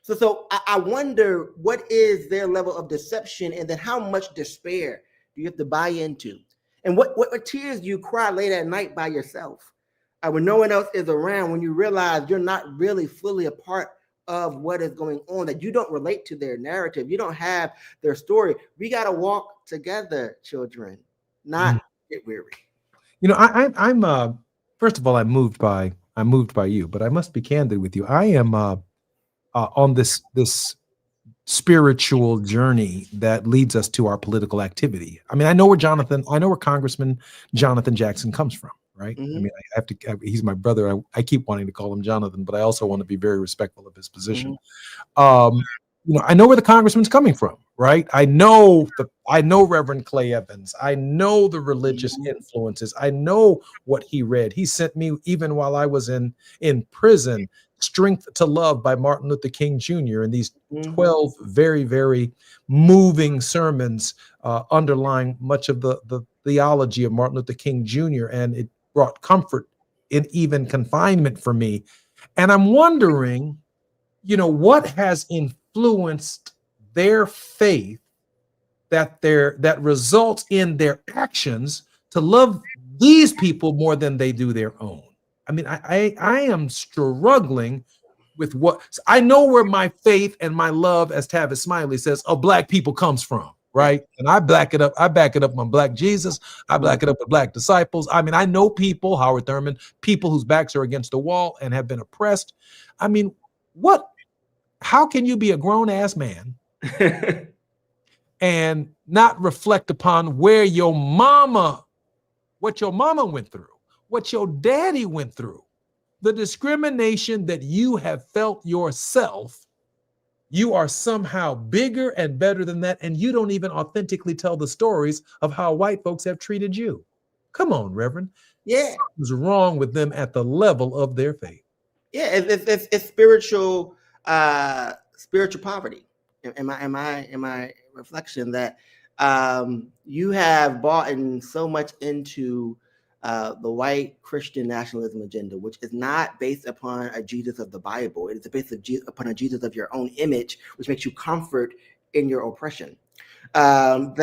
So I wonder what is their level of deception, and then how much despair do you have to buy into, and what tears do you cry late at night by yourself when no one else is around, when you realize you're not really fully a part of what is going on, that you don't relate to their narrative, you don't have their story. We got to walk together, children, not get weary. You know, I'm first of all, I'm moved by you, but I must be candid with you. I am on this spiritual journey that leads us to our political activity. I mean, I know where Congressman Jonathan Jackson comes from, right? I mean, he's my brother. I keep wanting to call him Jonathan, but I also want to be very respectful of his position. You know, I know where the congressman's coming from, right? I know Reverend Clay Evans. I know the religious influences. I know what he read. He sent me, even while I was in prison, Strength to Love by Martin Luther King Jr. and these 12 very, very moving sermons underlying much of the theology of Martin Luther King Jr. And it brought comfort in even confinement for me. And I'm wondering, you know, what has influenced their faith that results in their actions to love these people more than they do their own. I mean, I am struggling with what I know where my faith and my love, as Tavis Smiley says, of Black people comes from, right? And I back it up on Black Jesus. I back it up with Black disciples. I mean, I know people, Howard Thurman, people whose backs are against the wall and have been oppressed. I mean, how can you be a grown-ass man and not reflect upon what your mama went through, what your daddy went through, the discrimination that you have felt yourself? You are somehow bigger and better than that, and you don't even authentically tell the stories of how white folks have treated you. Come on, Reverend. Yeah. Something's wrong with them at the level of their faith. Yeah, it's spiritual poverty. In my reflection, that you have bought in so much into the white Christian nationalism agenda, which is not based upon a Jesus of the Bible. It is based upon a Jesus of your own image, which makes you comfort in your oppression. As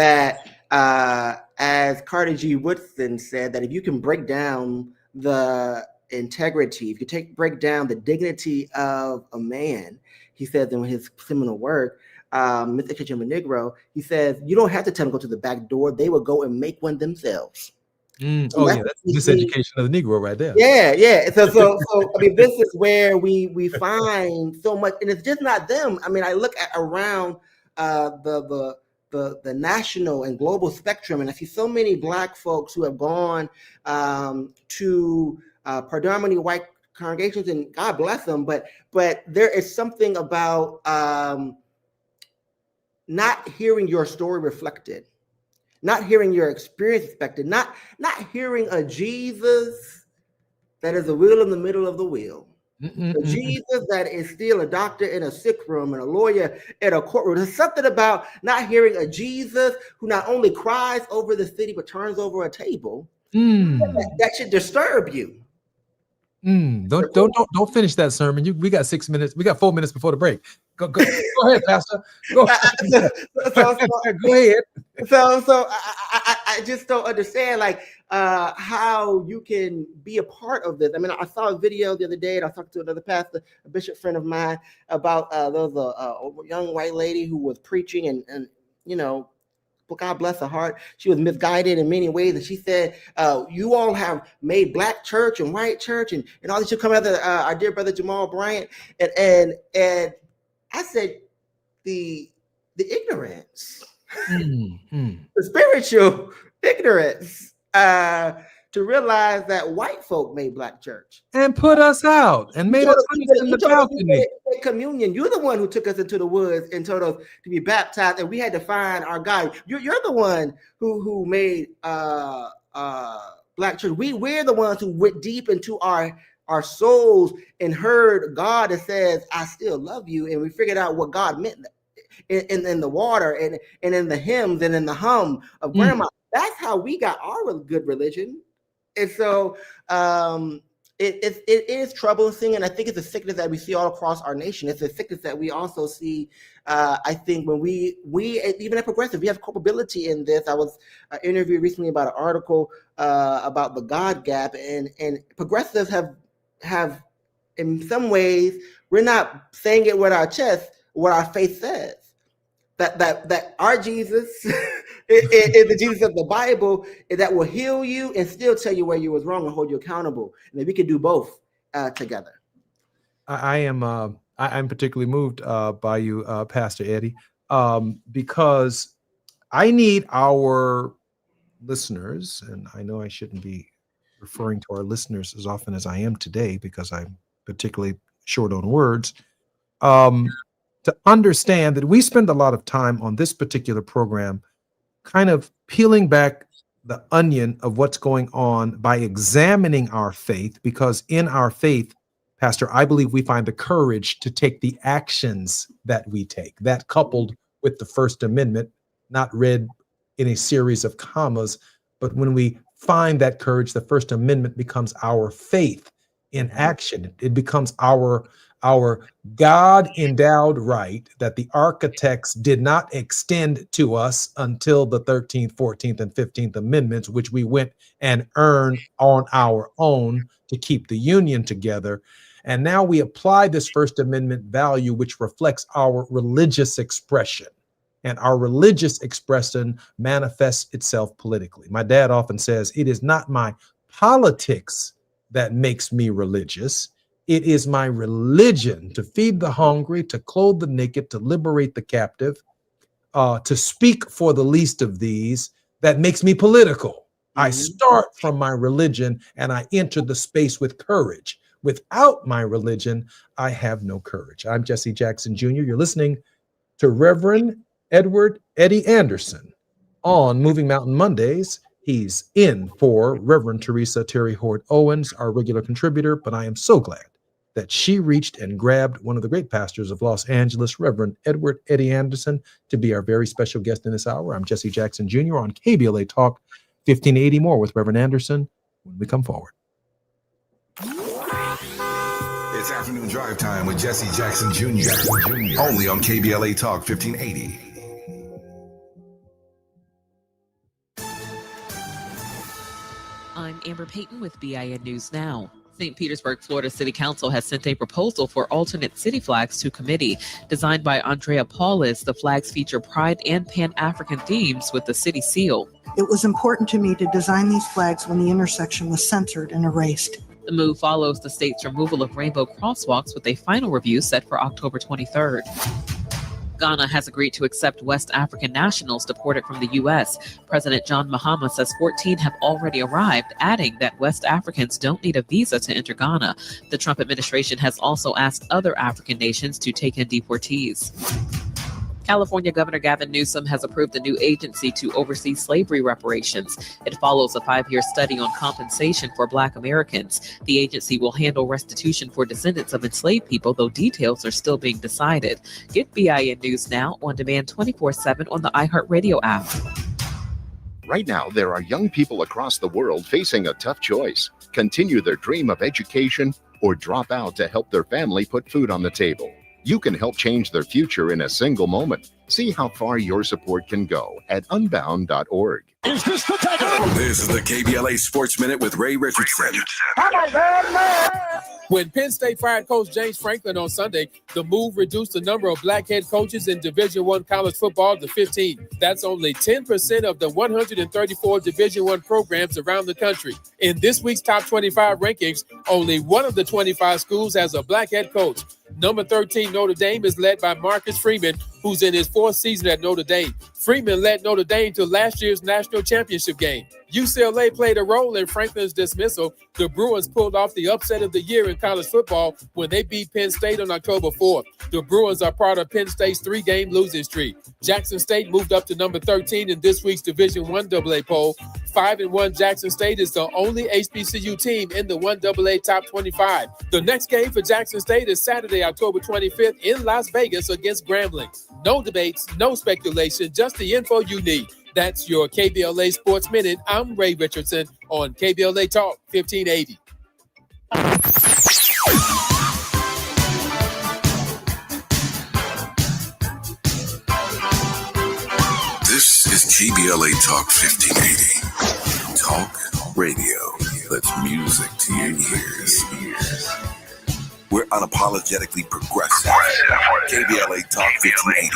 Carter G. Woodson said, that if you can break down the integrity, if you break down the dignity of a man, he says in his seminal work, Mr. Kitchen of a Negro, he says, you don't have to tell them to go to the back door. They will go and make one themselves. Oh yeah, that's miseducation of the Negro right there. Yeah. So I mean, this is where we find so much, and it's just not them. I mean, I look at around the national and global spectrum, and I see so many Black folks who have gone to predominantly white congregations, and God bless them, but there is something about not hearing your story reflected, not hearing your experience respected, not hearing a Jesus that is a wheel in the middle of the wheel. A Jesus that is still a doctor in a sick room and a lawyer in a courtroom. There's something about not hearing a Jesus who not only cries over the city but turns over a table. That should disturb you. Don't finish that sermon. We got 6 minutes. We got 4 minutes before the break. Go ahead, Pastor. Go ahead. So I just don't understand how you can be a part of this. I mean, I saw a video the other day, and I talked to another pastor, a bishop friend of mine, about there was a young white lady who was preaching, and you know, God bless her heart, she was misguided in many ways. And she said, you all have made Black church and white church and all this should come out of our dear brother Jamal Bryant. And I said, the ignorance, the spiritual ignorance, to realize that white folk made Black church and put us out and made us in the balcony. Communion. You're the one who took us into the woods and told us to be baptized, and we had to find our guide. You're the one who made Black church. We're the ones who went deep into our our souls and heard God that says, I still love you. And we figured out what God meant in the water and in the hymns and in the hum of grandma. That's how we got our good religion. And so it is troublesome, and I think it's a sickness that we see all across our nation. It's a sickness that we also see, I think, when we even at Progressive, we have culpability in this. I was interviewed recently about an article about the God gap, and progressives have in some ways, we're not saying it with our chest, what our faith says. That our Jesus is the Jesus of the Bible that will heal you and still tell you where you was wrong and hold you accountable. And that we can do both together. I'm particularly moved by you, Pastor Eddie, because I need our listeners, and I know I shouldn't be referring to our listeners as often as I am today because I'm particularly short on words, to understand that we spend a lot of time on this particular program kind of peeling back the onion of what's going on by examining our faith, because in our faith, Pastor, I believe we find the courage to take the actions that we take. That coupled with the First Amendment, not read in a series of commas, but when we find that courage, the First Amendment becomes our faith in action. It becomes our God-endowed right that the architects did not extend to us until the 13th, 14th, and 15th Amendments, which we went and earned on our own to keep the Union together. And now we apply this First Amendment value, which reflects our religious expression. And our religious expression manifests itself politically. My dad often says, it is not my politics that makes me religious. It is my religion to feed the hungry, to clothe the naked, to liberate the captive, to speak for the least of these that makes me political. I start from my religion and I enter the space with courage. Without my religion, I have no courage. I'm Jesse Jackson Jr. You're listening to Reverend Edward Eddie Anderson on Moving Mountain Mondays. He's in for Reverend Teresa Terry Hoard Owens, our regular contributor, but I am so glad that she reached and grabbed one of the great pastors of Los Angeles, Reverend Edward Eddie Anderson, to be our very special guest in this hour. I'm Jesse Jackson Jr. on KBLA Talk 1580. More with Reverend Anderson when we come forward. It's afternoon drive time with Jesse Jackson Jr. Only on KBLA Talk 1580. I'm Amber Payton with BIN News Now. St. Petersburg, Florida City Council has sent a proposal for alternate city flags to committee. Designed by Andrea Paulus, the flags feature pride and Pan-African themes with the city seal. It was important to me to design these flags when the intersection was censored and erased. The move follows the state's removal of rainbow crosswalks with a final review set for October 23rd. Ghana has agreed to accept West African nationals deported from the U.S. President John Mahama says 14 have already arrived, adding that West Africans don't need a visa to enter Ghana. The Trump administration has also asked other African nations to take in deportees. California Governor Gavin Newsom has approved a new agency to oversee slavery reparations. It follows a 5-year study on compensation for Black Americans. The agency will handle restitution for descendants of enslaved people, though details are still being decided. Get BIN News Now on demand 24/7 on the iHeartRadio app. Right now, there are young people across the world facing a tough choice: continue their dream of education or drop out to help their family put food on the table. You can help change their future in a single moment. See how far your support can go at unbound.org. This is the KBLA Sports Minute with Ray Richardson. When Penn State fired Coach James Franklin on Sunday, the move reduced the number of black head coaches in Division I college football to 15. That's only 10% of the 134 Division I programs around the country. In this week's top 25 rankings, only one of the 25 schools has a black head coach. Number 13, Notre Dame, is led by Marcus Freeman, who's in his 4th season at Notre Dame. Freeman led Notre Dame to last year's national championship game. UCLA played a role in Franklin's dismissal. The Bruins pulled off the upset of the year in college football when they beat Penn State on October 4th. The Bruins are part of Penn State's 3-game losing streak. Jackson State moved up to number 13 in this week's Division I AA poll. 5-1 Jackson State is the only HBCU team in the 1AA Top 25. The next game for Jackson State is Saturday, October 25th in Las Vegas against Grambling. No debates, no speculation, just the info you need. That's your KBLA Sports Minute. I'm Ray Richardson on KBLA Talk 1580. This is KBLA Talk 1580. Talk radio. That's music to your ears. We're unapologetically progressive. KBLA Talk 1580.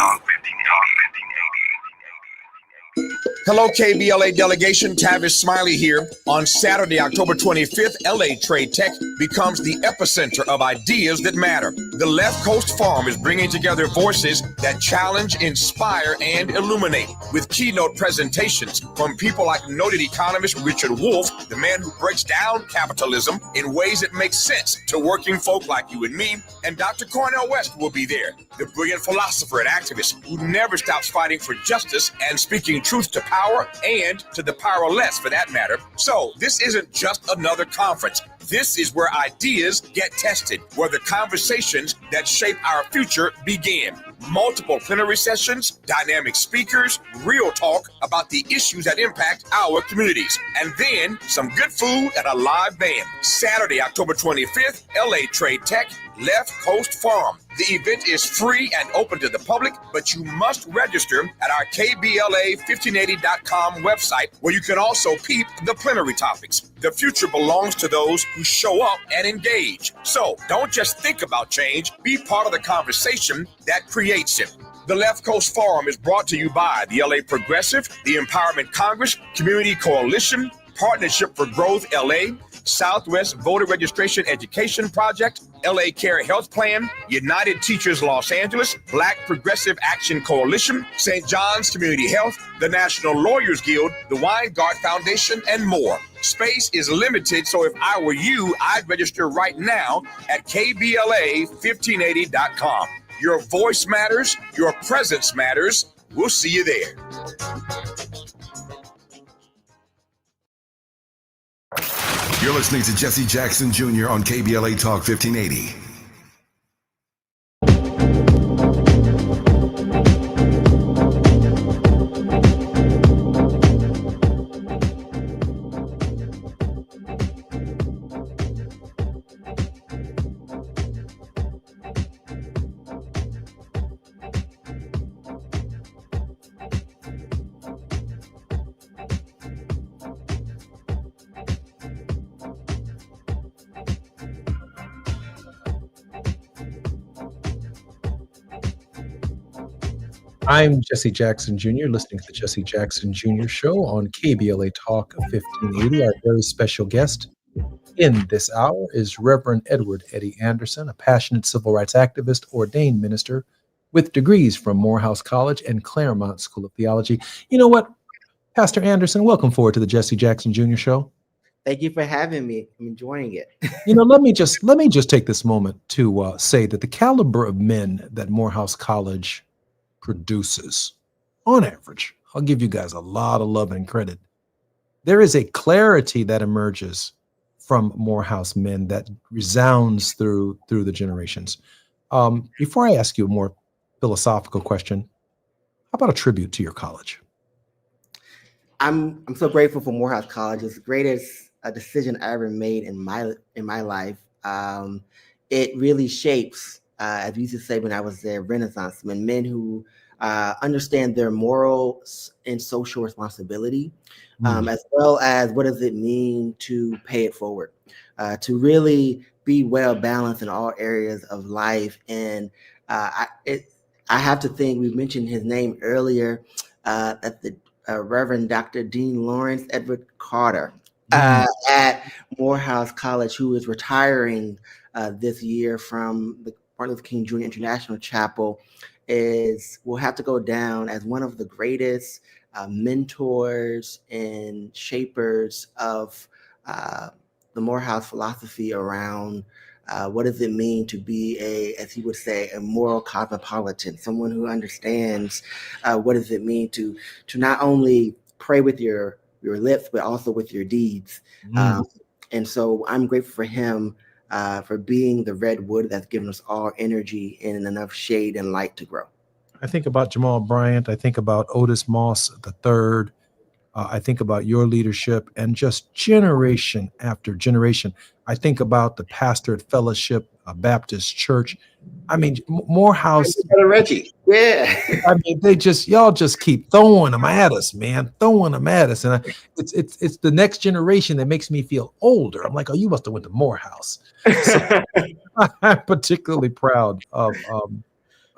Hello, KBLA delegation. Tavis Smiley here. On Saturday, October 25th, LA Trade Tech becomes the epicenter of ideas that matter. The Left Coast Forum is bringing together voices that challenge, inspire, and illuminate, with keynote presentations from people like noted economist Richard Wolff, the man who breaks down capitalism in ways that make sense to working folk like you and me, and Dr. Cornel West will be there, the brilliant philosopher and activist who never stops fighting for justice and speaking truth to power and to the powerless, for that matter. So this isn't just another conference. This is where ideas get tested, where the conversations that shape our future begin. Multiple plenary sessions, dynamic speakers, real talk about the issues that impact our communities, and then some good food and a live band. Saturday, October 25th, LA Trade Tech, Left Coast Forum. The event is free and open to the public, but you must register at our KBLA1580.com website, where you can also peep the plenary topics. The future belongs to those who show up and engage. So don't just think about change, be part of the conversation that creates it. The Left Coast Forum is brought to you by the LA Progressive, the Empowerment Congress, Community Coalition, Partnership for Growth LA, Southwest Voter Registration Education Project, LA Care Health Plan, United Teachers Los Angeles, Black Progressive Action Coalition, St. John's Community Health, the National Lawyers Guild, the Weingart Foundation, and more. Space is limited, so if I were you, I'd register right now at KBLA1580.com. Your voice matters, your presence matters. We'll see you there. You're listening to Jesse Jackson Jr. on KBLA Talk 1580. I'm Jesse Jackson Jr., listening to the Jesse Jackson Jr. Show on KBLA Talk 1580. Our very special guest in this hour is Reverend Edward Eddie Anderson, a passionate civil rights activist, ordained minister with degrees from Morehouse College and Claremont School of Theology. You know what, Pastor Anderson, welcome forward to the Jesse Jackson Jr. Show. Thank you for having me. I'm enjoying it. You know, let me just take this moment to say that the caliber of men that Morehouse College produces, on average, I'll give you guys a lot of love and credit. There is a clarity that emerges from Morehouse men that resounds through the generations. Before I ask you a more philosophical question, how about a tribute to your college? I'm so grateful for Morehouse College. It's the greatest decision I ever made in my life. It really shapes, as we used to say when I was there, Renaissance men who understand their moral and social responsibility, as well as what does it mean to pay it forward, to really be well balanced in all areas of life. And I have to think, we mentioned his name earlier, that the Reverend Dr. Dean Lawrence Edward Carter at Morehouse College, who is retiring this year from the Martin Luther King Jr. International Chapel, will have to go down as one of the greatest mentors and shapers of the Morehouse philosophy around what does it mean to be as he would say, a moral cosmopolitan, someone who understands what does it mean to not only pray with your lips, but also with your deeds. And so I'm grateful for him for being the redwood that's given us all energy and enough shade and light to grow. I think about Jamal Bryant. I think about Otis Moss III. I think about your leadership and just generation after generation. I think about the pastor at Fellowship Baptist Church. I mean, Morehouse. Reggie. Yeah. I mean, y'all just keep throwing them at us, man, throwing them at us. And it's the next generation that makes me feel older. I'm like, oh, you must have went to Morehouse. So I'm particularly proud of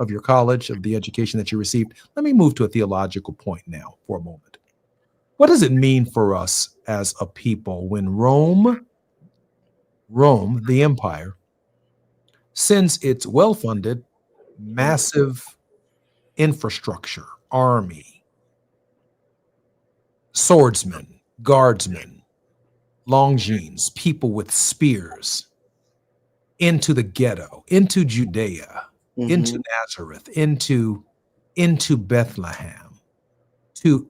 your college, of the education that you received. Let me move to a theological point now for a moment. What does it mean for us as a people when Rome, the empire, sends its well-funded, massive infrastructure, army, swordsmen, guardsmen, Longines, people with spears, into the ghetto, into Judea, into Nazareth, into Bethlehem, to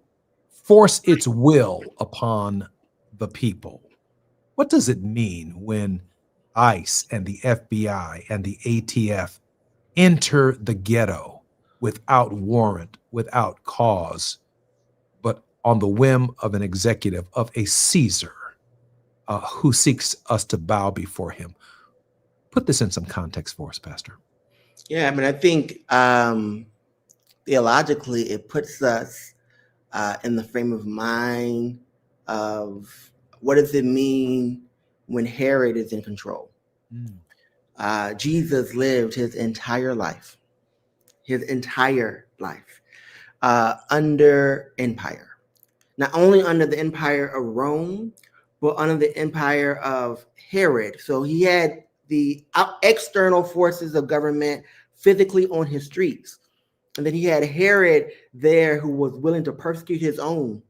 force its will upon the people? What does it mean when ICE and the FBI and the ATF enter the ghetto without warrant, without cause, but on the whim of an executive, of a Caesar who seeks us to bow before him? Put this in some context for us, Pastor. Yeah, I mean, I think theologically it puts us in the frame of mind of what does it mean when Herod is in control. Jesus lived his entire life under empire, not only under the empire of Rome, but under the empire of Herod. So he had the external forces of government physically on his streets. And then he had Herod there who was willing to persecute his own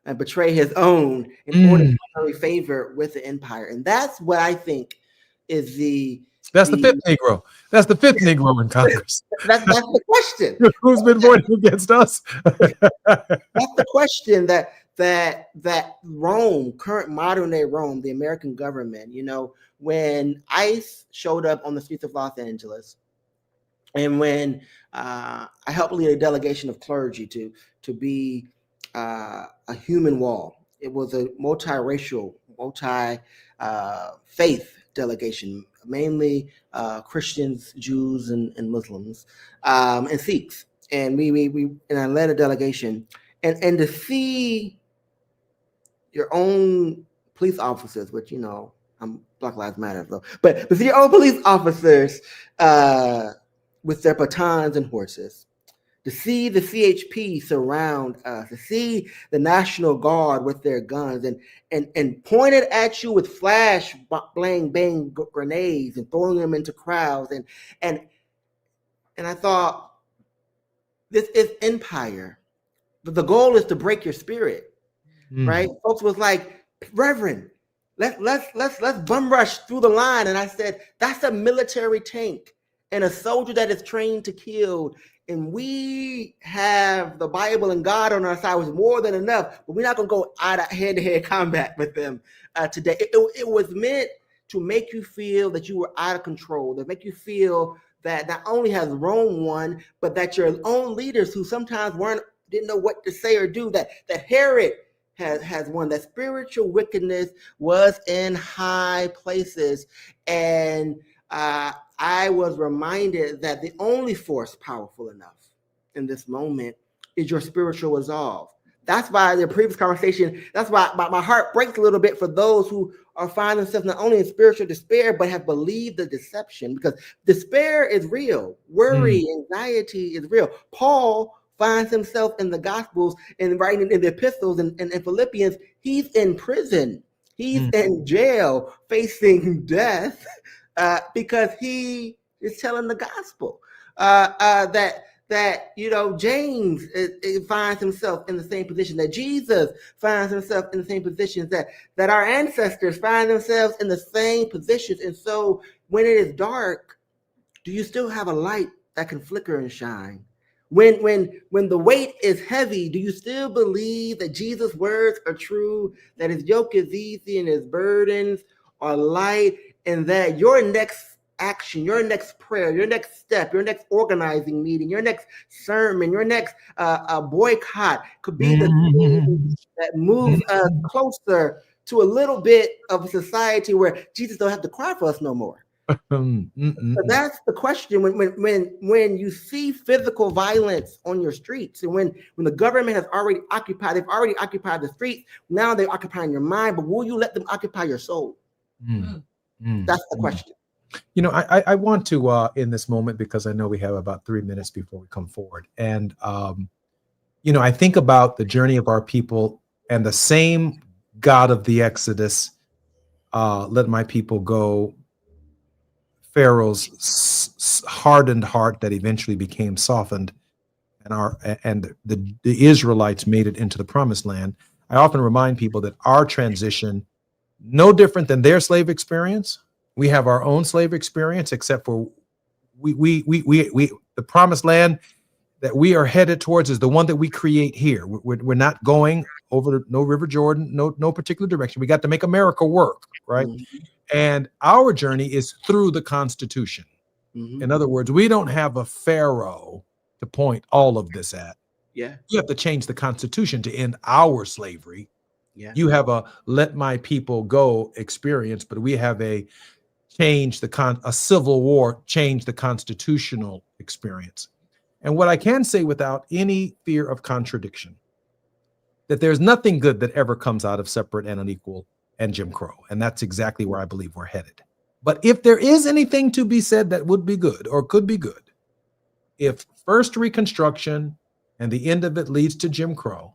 and betray his own in order to curry favor with the empire. And that's what I think is the fifth Negro. That's the fifth Negro in Congress. That's the question. Who's been voting against us? That's the question that Rome, current modern day Rome, the American government, when ICE showed up on the streets of Los Angeles, and when I helped lead a delegation of clergy to be a human wall. It was a multiracial, multi-faith delegation, mainly Christians, Jews, and Muslims, and Sikhs. And I led a delegation, and to see your own police officers, which I'm Black Lives Matter though, but to see your own police officers with their batons and horses, to see the CHP surround us, to see the National Guard with their guns and pointed at you with flash bang grenades and throwing them into crowds, and I thought, this is empire, but the goal is to break your spirit, right? Folks was like, Reverend, let's bum rush through the line, and I said, that's a military tank and a soldier that is trained to kill. And we have the Bible and God on our side, was more than enough, but we're not going to go hand-to-hand combat with them today. It was meant to make you feel that you were out of control, to make you feel that not only has Rome won, but that your own leaders who sometimes didn't know what to say or do, that Herod has won, that spiritual wickedness was in high places. And I was reminded that the only force powerful enough in this moment is your spiritual resolve. That's why the previous conversation, that's why my heart breaks a little bit for those who are finding themselves not only in spiritual despair, but have believed the deception, because despair is real. Worry, anxiety is real. Paul finds himself in the Gospels and writing in the epistles and Philippians, he's in prison. He's in jail facing death because he is telling the gospel. That James finds himself in the same position, that Jesus finds himself in the same positions, that our ancestors find themselves in the same positions. And so when it is dark, do you still have a light that can flicker and shine? when the weight is heavy, do you still believe that Jesus' words are true, that his yoke is easy and his burdens are light, and that your next action, your next prayer, your next step, your next organizing meeting, your next sermon, your next boycott could be the thing that moves us closer to a little bit of a society where Jesus don't have to cry for us no more? So that's the question. When you see physical violence on your streets, and when the government has already occupied, they've already occupied the streets. Now they're occupying your mind, but will you let them occupy your soul? That's the question. You know, I want to in this moment, because I know we have about 3 minutes before we come forward, and you know, I think about the journey of our people and the same God of the Exodus, let my people go. Pharaoh's hardened heart that eventually became softened, and the Israelites made it into the promised land. I often remind people that our transition, no different than their slave experience. We have our own slave experience, except for the promised land that we are headed towards is the one that we create here. We're not going over no River Jordan, no particular direction. We got to make America work, right? And our journey is through the Constitution. In other words, we don't have a Pharaoh to point all of this at. Yeah. You have to change the Constitution to end our slavery. Yeah. You have a let my people go experience, but we have a a civil war, change the constitutional experience. And what I can say without any fear of contradiction, that there's nothing good that ever comes out of separate and unequal and Jim Crow. And that's exactly where I believe we're headed. But if there is anything to be said that would be good or could be good, if first Reconstruction and the end of it leads to Jim Crow,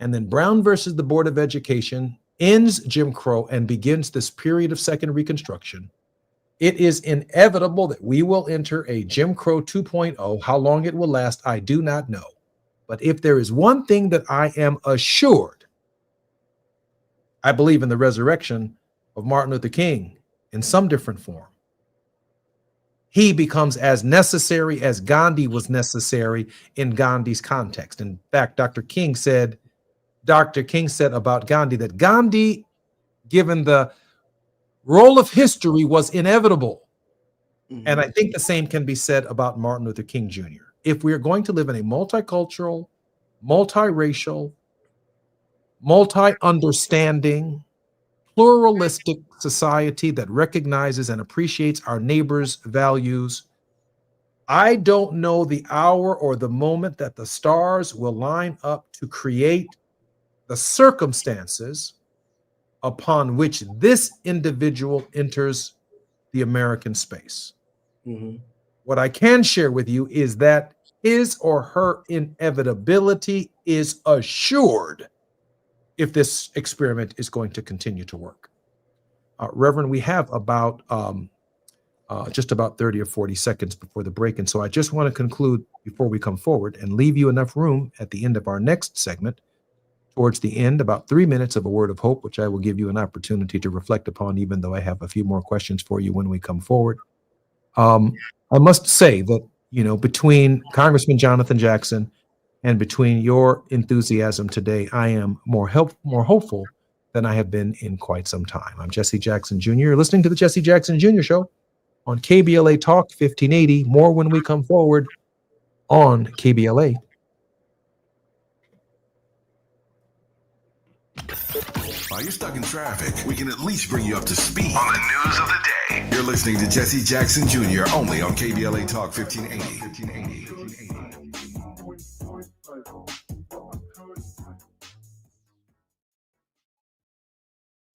and then Brown versus the Board of Education ends Jim Crow and begins this period of second Reconstruction, it is inevitable that we will enter a Jim Crow 2.0. How long it will last, I do not know. But if there is one thing that I am assured, I believe in the resurrection of Martin Luther King in some different form. He becomes as necessary as Gandhi was necessary in Gandhi's context. In fact, Dr. King said about Gandhi that Gandhi, given the role of history, was inevitable. And I think the same can be said about Martin Luther King Jr. If we are going to live in a multicultural, multiracial, multi-understanding, pluralistic society that recognizes and appreciates our neighbors' values, I don't know the hour or the moment that the stars will line up to create the circumstances upon which this individual enters the American space. What I can share with you is that his or her inevitability is assured if this experiment is going to continue to work. Reverend, we have about just about 30 or 40 seconds before the break. And so I just want to conclude before we come forward and leave you enough room at the end of our next segment, towards the end, about 3 minutes of a word of hope, which I will give you an opportunity to reflect upon, even though I have a few more questions for you when we come forward. I must say that, you know, between Congressman Jonathan Jackson and between your enthusiasm today, I am more hopeful than I have been in quite some time. I'm Jesse Jackson Jr. You're listening to the Jesse Jackson Jr. Show on KBLA Talk 1580. More when we come forward on KBLA. While you're stuck in traffic, we can at least bring you up to speed on the news of the day. You're listening to Jesse Jackson Jr. only on KBLA Talk 1580.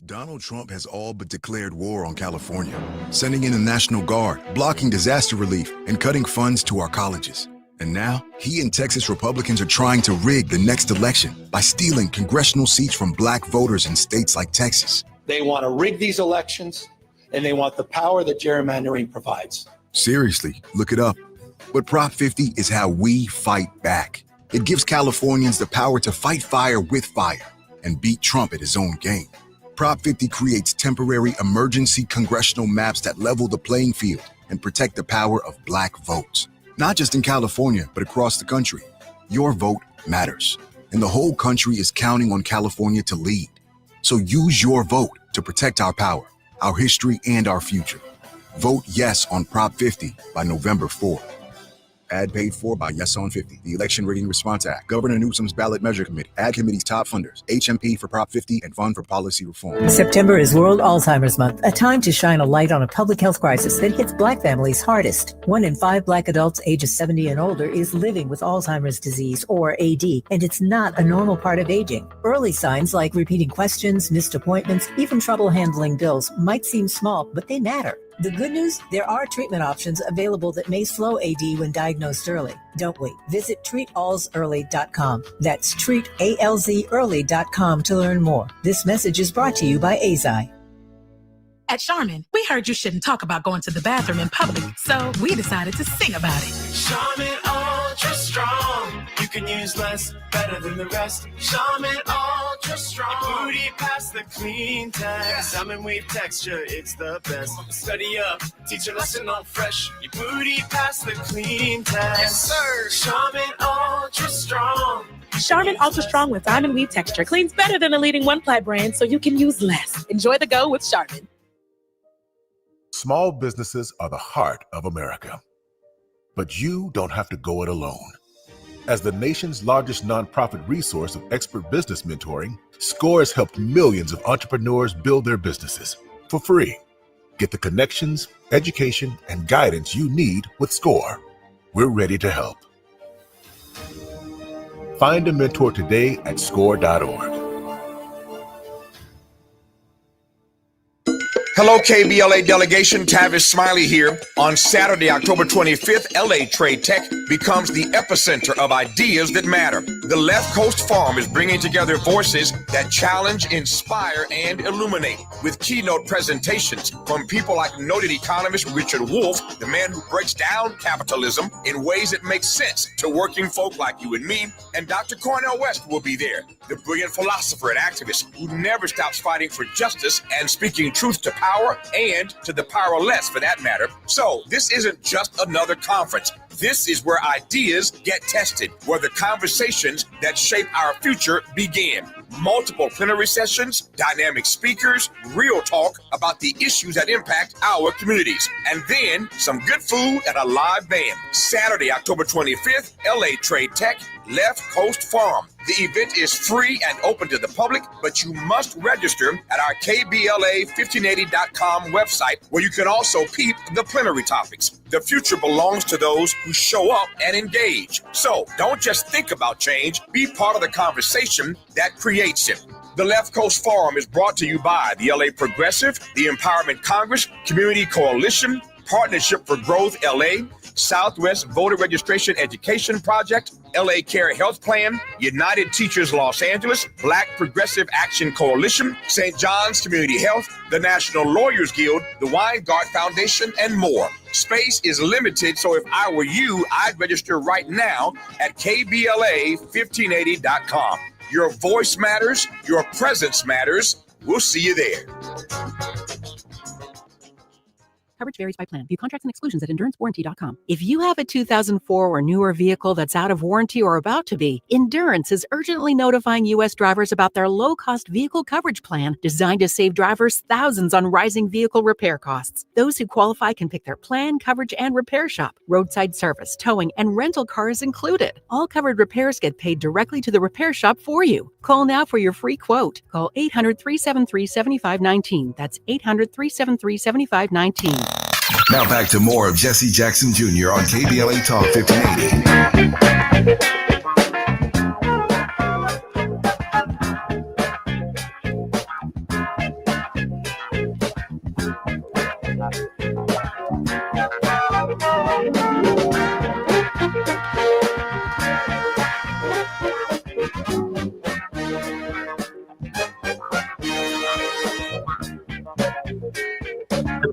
Donald Trump has all but declared war on California, sending in the National Guard, blocking disaster relief, and cutting funds to our colleges. And now, he and Texas Republicans are trying to rig the next election by stealing congressional seats from black voters in states like Texas. They want to rig these elections, and they want the power that gerrymandering provides. Seriously, look it up. But Prop 50 is how we fight back. It gives Californians the power to fight fire with fire and beat Trump at his own game. Prop 50 creates temporary emergency congressional maps that level the playing field and protect the power of black votes. not just in California, but across the country. Your vote matters, and the whole country is counting on California to lead. So use your vote to protect our power, our history, and our future. Vote yes on Prop 50 by November 4. Ad paid for by Yes on 50, the Election Rigging Response Act, Governor Newsom's Ballot Measure Committee, Ad Committee's top funders, HMP for Prop 50, and Fund for Policy Reform. September is World Alzheimer's Month, a time to shine a light on a public health crisis that hits Black families hardest. 1 in 5 Black adults ages 70 and older is living with Alzheimer's disease, or AD, and it's not a normal part of aging. Early signs like repeating questions, missed appointments, even trouble handling bills might seem small, but they matter. The good news? There are treatment options available that may slow AD when diagnosed early. Don't wait. Visit treatalzearly.com. That's treatalzearly.com to learn more. This message is brought to you by AZI. At Charmin, we heard you shouldn't talk about going to the bathroom in public, so we decided to sing about it. Charmin Ultra Strong. You can use less, better than the rest. Charmin Ultra Strong. Your booty past the clean test. Salmon weave texture, it's the best. Study up, teach a lesson on fresh. Your booty past the clean test. Yes, sir. Charmin Ultra Strong. Charmin Ultra Strong with diamond weave texture cleans better than the leading one-ply brand, so you can use less. Enjoy the go with Charmin. Small businesses are the heart of America. But you don't have to go it alone. As the nation's largest nonprofit resource of expert business mentoring, SCORE has helped millions of entrepreneurs build their businesses for free. Get the connections, education, and guidance you need with SCORE. We're ready to help. Find a mentor today at score.org. Hello, KBLA delegation. Tavis Smiley here. On Saturday, October 25th, LA Trade Tech becomes the epicenter of ideas that matter. The Left Coast Forum is bringing together voices that challenge, inspire, and illuminate, with keynote presentations from people like noted economist Richard Wolff, the man who breaks down capitalism in ways that make sense to working folk like you and me, and Dr. Cornel West will be there, the brilliant philosopher and activist who never stops fighting for justice and speaking truth to power and to the powerless, for that matter. So this isn't just another conference. This is where ideas get tested, where the conversations that shape our future begin. Multiple plenary sessions, dynamic speakers, real talk about the issues that impact our communities, and then some good food and a live band. Saturday, October 25th, LA Trade Tech, Left Coast Forum. The event is free and open to the public, but you must register at our KBLA1580.com website, where you can also peep the plenary topics. The future belongs to those who show up and engage. So don't just think about change, be part of the conversation that creates it. The Left Coast Forum is brought to you by the LA Progressive, the Empowerment Congress, Community Coalition, Partnership for Growth LA, Southwest Voter Registration Education Project, LA Care Health Plan, United Teachers Los Angeles, Black Progressive Action Coalition, St. John's Community Health, the National Lawyers Guild, the Weingart Foundation, and more. Space is limited, so if I were you, I'd register right now at KBLA1580.com. Your voice matters, your presence matters. We'll see you there. Coverage varies by plan. View contracts and exclusions at endurancewarranty.com. If you have a 2004 or newer vehicle that's out of warranty or about to be, Endurance is urgently notifying U.S. drivers about their low-cost vehicle coverage plan designed to save drivers thousands on rising vehicle repair costs. Those who qualify can pick their plan, coverage, and repair shop. Roadside service, towing, and rental cars included. All covered repairs get paid directly to the repair shop for you. Call now for your free quote. Call 800-373-7519. That's 800-373-7519. Now back to more of Jesse Jackson Jr. on KBLA Talk 1580.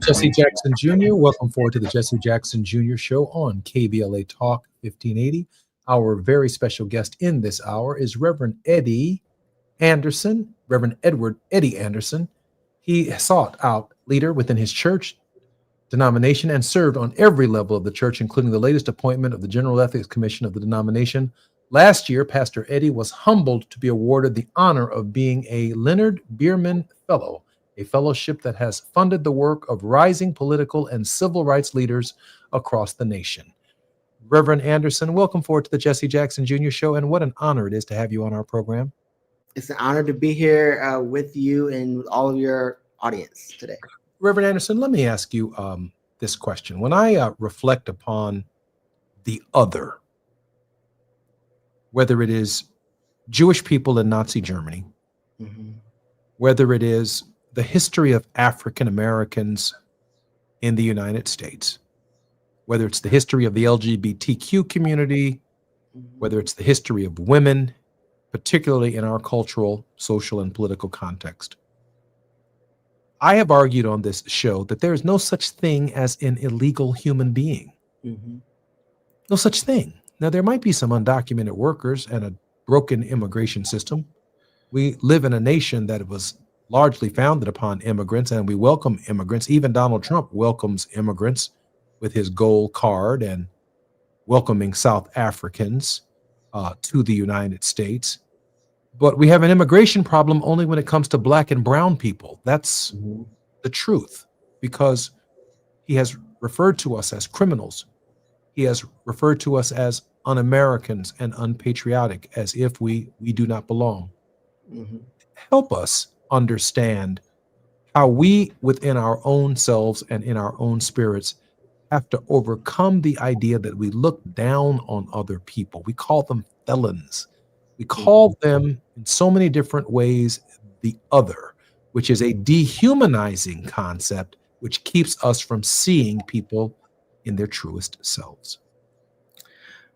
Jesse Jackson Jr. Welcome forward to the Jesse Jackson Jr. Show on KBLA Talk 1580. Our very special guest in this hour is Reverend Eddie Anderson, Reverend Edward Eddie Anderson. He sought out leader within his church denomination and served on every level of the church, including the latest appointment of the General Ethics Commission of the denomination. Last year, Pastor Eddie was humbled to be awarded the honor of being a Leonard Bierman Fellow, a fellowship that has funded the work of rising political and civil rights leaders across the nation. Reverend Anderson, welcome forward to the Jesse Jackson Jr. Show, and what an honor it is to have you on our program. It's an honor to be here with you and with all of your audience today. Reverend Anderson, let me ask you this question. When I reflect upon the other, whether it is Jewish people in Nazi Germany, whether it is the history of African Americans in the United States, whether it's the history of the LGBTQ community, whether it's the history of women, particularly in our cultural, social, and political context, I have argued on this show that there is no such thing as an illegal human being. No such thing. Now, there might be some undocumented workers and a broken immigration system. We live in a nation that was largely founded upon immigrants, and we welcome immigrants. Even Donald Trump welcomes immigrants with his gold card and welcoming South Africans to the United States. But we have an immigration problem only when it comes to Black and brown people. That's the truth, because he has referred to us as criminals. He has referred to us as un-Americans and unpatriotic, as if we do not belong. Help us understand how we, within our own selves and in our own spirits, have to overcome the idea that we look down on other people. We call them felons. We call them in so many different ways the other, which is a dehumanizing concept, which keeps us from seeing people in their truest selves.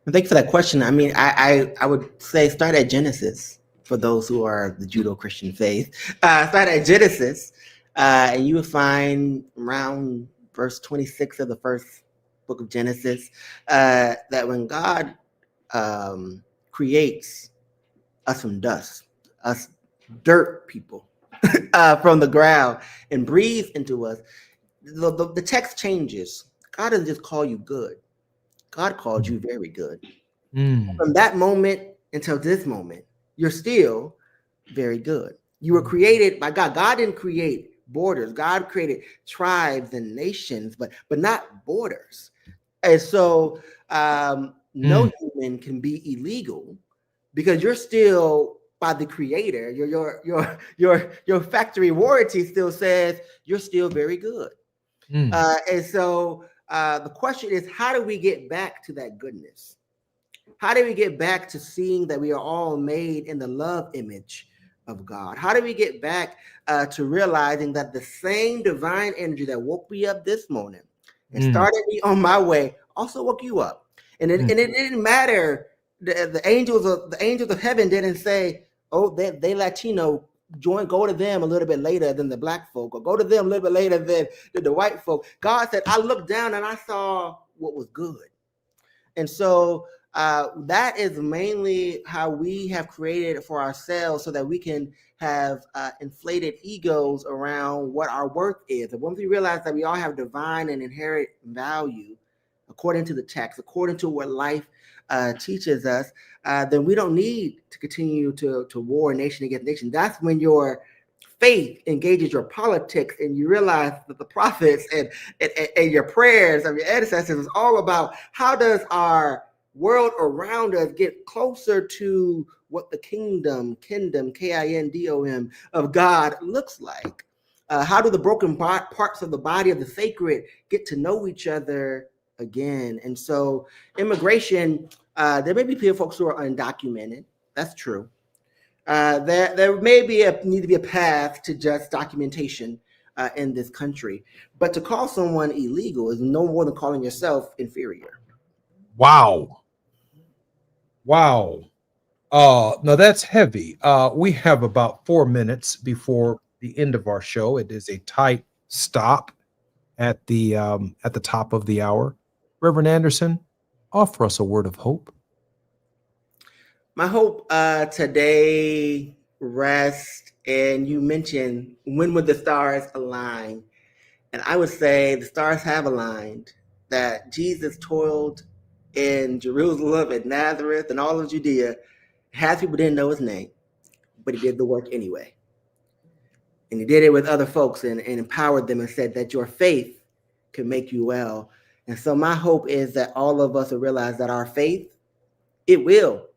Thank you for that question. I mean, I would say start at Genesis for those who are the Judeo-Christian faith. Start at Genesis, and you will find around verse 26 of the first book of Genesis that when God creates us from dust, us dirt people from the ground, and breathes into us, the text changes. God doesn't just call you good. God called you very good. From that moment until this moment, you're still very good. You were created by God. God didn't create borders. God created tribes and nations, but not borders. And so no human can be illegal because you're still by the Creator. Your factory warranty still says you're still very good. And so the question is, how do we get back to that goodness? How do we get back to seeing that we are all made in the love image of God? How do we get back to realizing that the same divine energy that woke me up this morning and started me on my way also woke you up? And it didn't matter. The angels of heaven didn't say, "Oh, they Latino, go to them a little bit later than the Black folk, or go to them a little bit later than the white folk." God said, "I looked down and I saw what was good." And so that is mainly how we have created it for ourselves, so that we can have inflated egos around what our worth is. And once we realize that we all have divine and inherent value, according to the text, according to what life teaches us, then we don't need to continue to war nation against nation. That's when your faith engages your politics, and you realize that the prophets and your prayers of your ancestors is all about how does our world around us get closer to what the kingdom, KINDOM of God looks like. How do the broken parts of the body of the sacred get to know each other again? And so immigration, there may be folks who are undocumented. That's true. There may need to be a path to just documentation in this country, but to call someone illegal is no more than calling yourself inferior. Wow. No, that's heavy. We have about 4 minutes before the end of our show. It is a tight stop at the top of the hour. Reverend Anderson, offer us a word of hope. My hope today rests, and you mentioned when would the stars align, And I would say the stars have aligned, that Jesus toiled in Jerusalem and Nazareth and all of Judea. Half people didn't know his name, but he did the work anyway. And he did it with other folks and empowered them and said that your faith can make you well. And so my hope is that all of us will realize that our faith, it will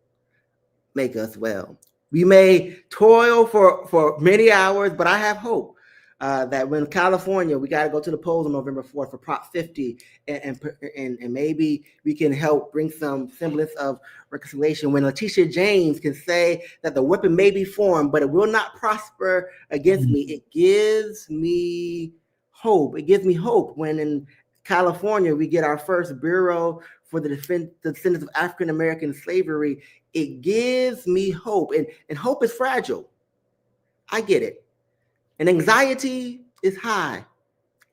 make us well. We may toil for many hours, but I have hope that when California, we got to go to the polls on November 4th for Prop 50, and maybe we can help bring some semblance of reconciliation. When Letitia James can say that the weapon may be formed, but it will not prosper against me, it gives me hope. It gives me hope when in California we get our first Bureau for the descendants of African American slavery. It gives me hope, and hope is fragile. I get it. And anxiety is high.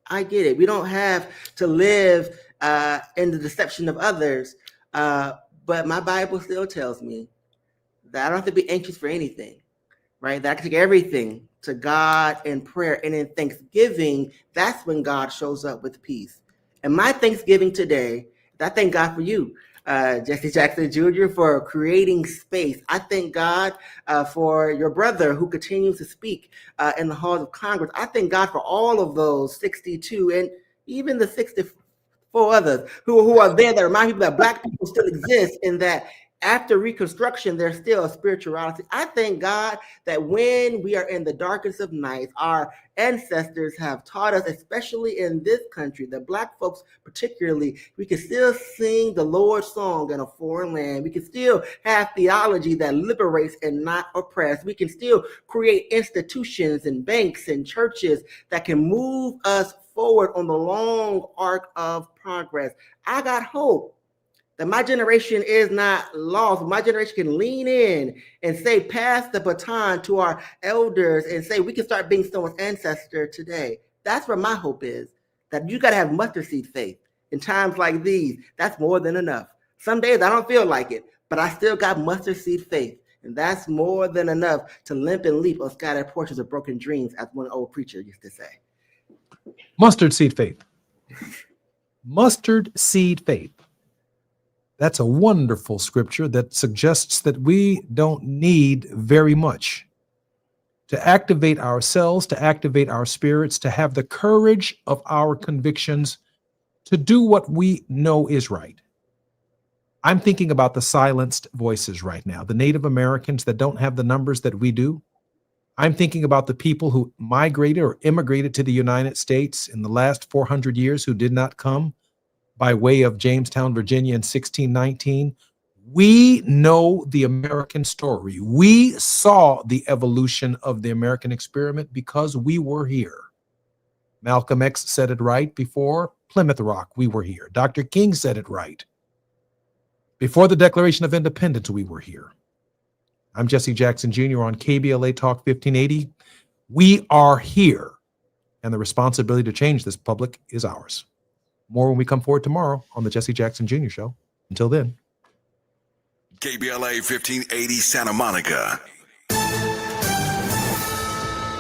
I get it. We don't have to live in the deception of others, but my Bible still tells me that I don't have to be anxious for anything, right? That I can take everything to God in prayer, and in thanksgiving, that's when God shows up with peace. And my Thanksgiving today, I thank God for you, Jesse Jackson Jr., for creating space. I thank God for your brother who continues to speak in the halls of Congress. I thank God for all of those 62 and even the 64 others who are there that remind people that Black people still exist, and that after Reconstruction, there's still a spirituality. I thank God that when we are in the darkest of nights, our ancestors have taught us, especially in this country, the Black folks particularly, we can still sing the Lord's song in a foreign land. We can still have theology that liberates and not oppress. We can still create institutions and banks and churches that can move us forward on the long arc of progress. I got hope that my generation is not lost. My generation can lean in and say, pass the baton to our elders and say, we can start being someone's ancestor today. That's where my hope is, that you got to have mustard seed faith in times like these. That's more than enough. Some days I don't feel like it, but I still got mustard seed faith. And that's more than enough to limp and leap on scattered portions of broken dreams, as one old preacher used to say. Mustard seed faith. Mustard seed faith. That's a wonderful scripture that suggests that we don't need very much to activate ourselves, to activate our spirits, to have the courage of our convictions to do what we know is right. I'm thinking about the silenced voices right now, the Native Americans that don't have the numbers that we do. I'm thinking about the people who migrated or immigrated to the United States in the last 400 years who did not come by way of Jamestown, Virginia in 1619. We know the American story. We saw the evolution of the American experiment because we were here. Malcolm X said it right before Plymouth Rock, we were here. Dr. King said it right. Before the Declaration of Independence, we were here. I'm Jesse Jackson Jr. on KBLA Talk 1580. We are here, and the responsibility to change this public is ours. More when we come forward tomorrow on the Jesse Jackson Jr. Show. Until then. KBLA 1580 Santa Monica.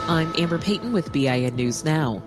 I'm Amber Payton with BIN News Now.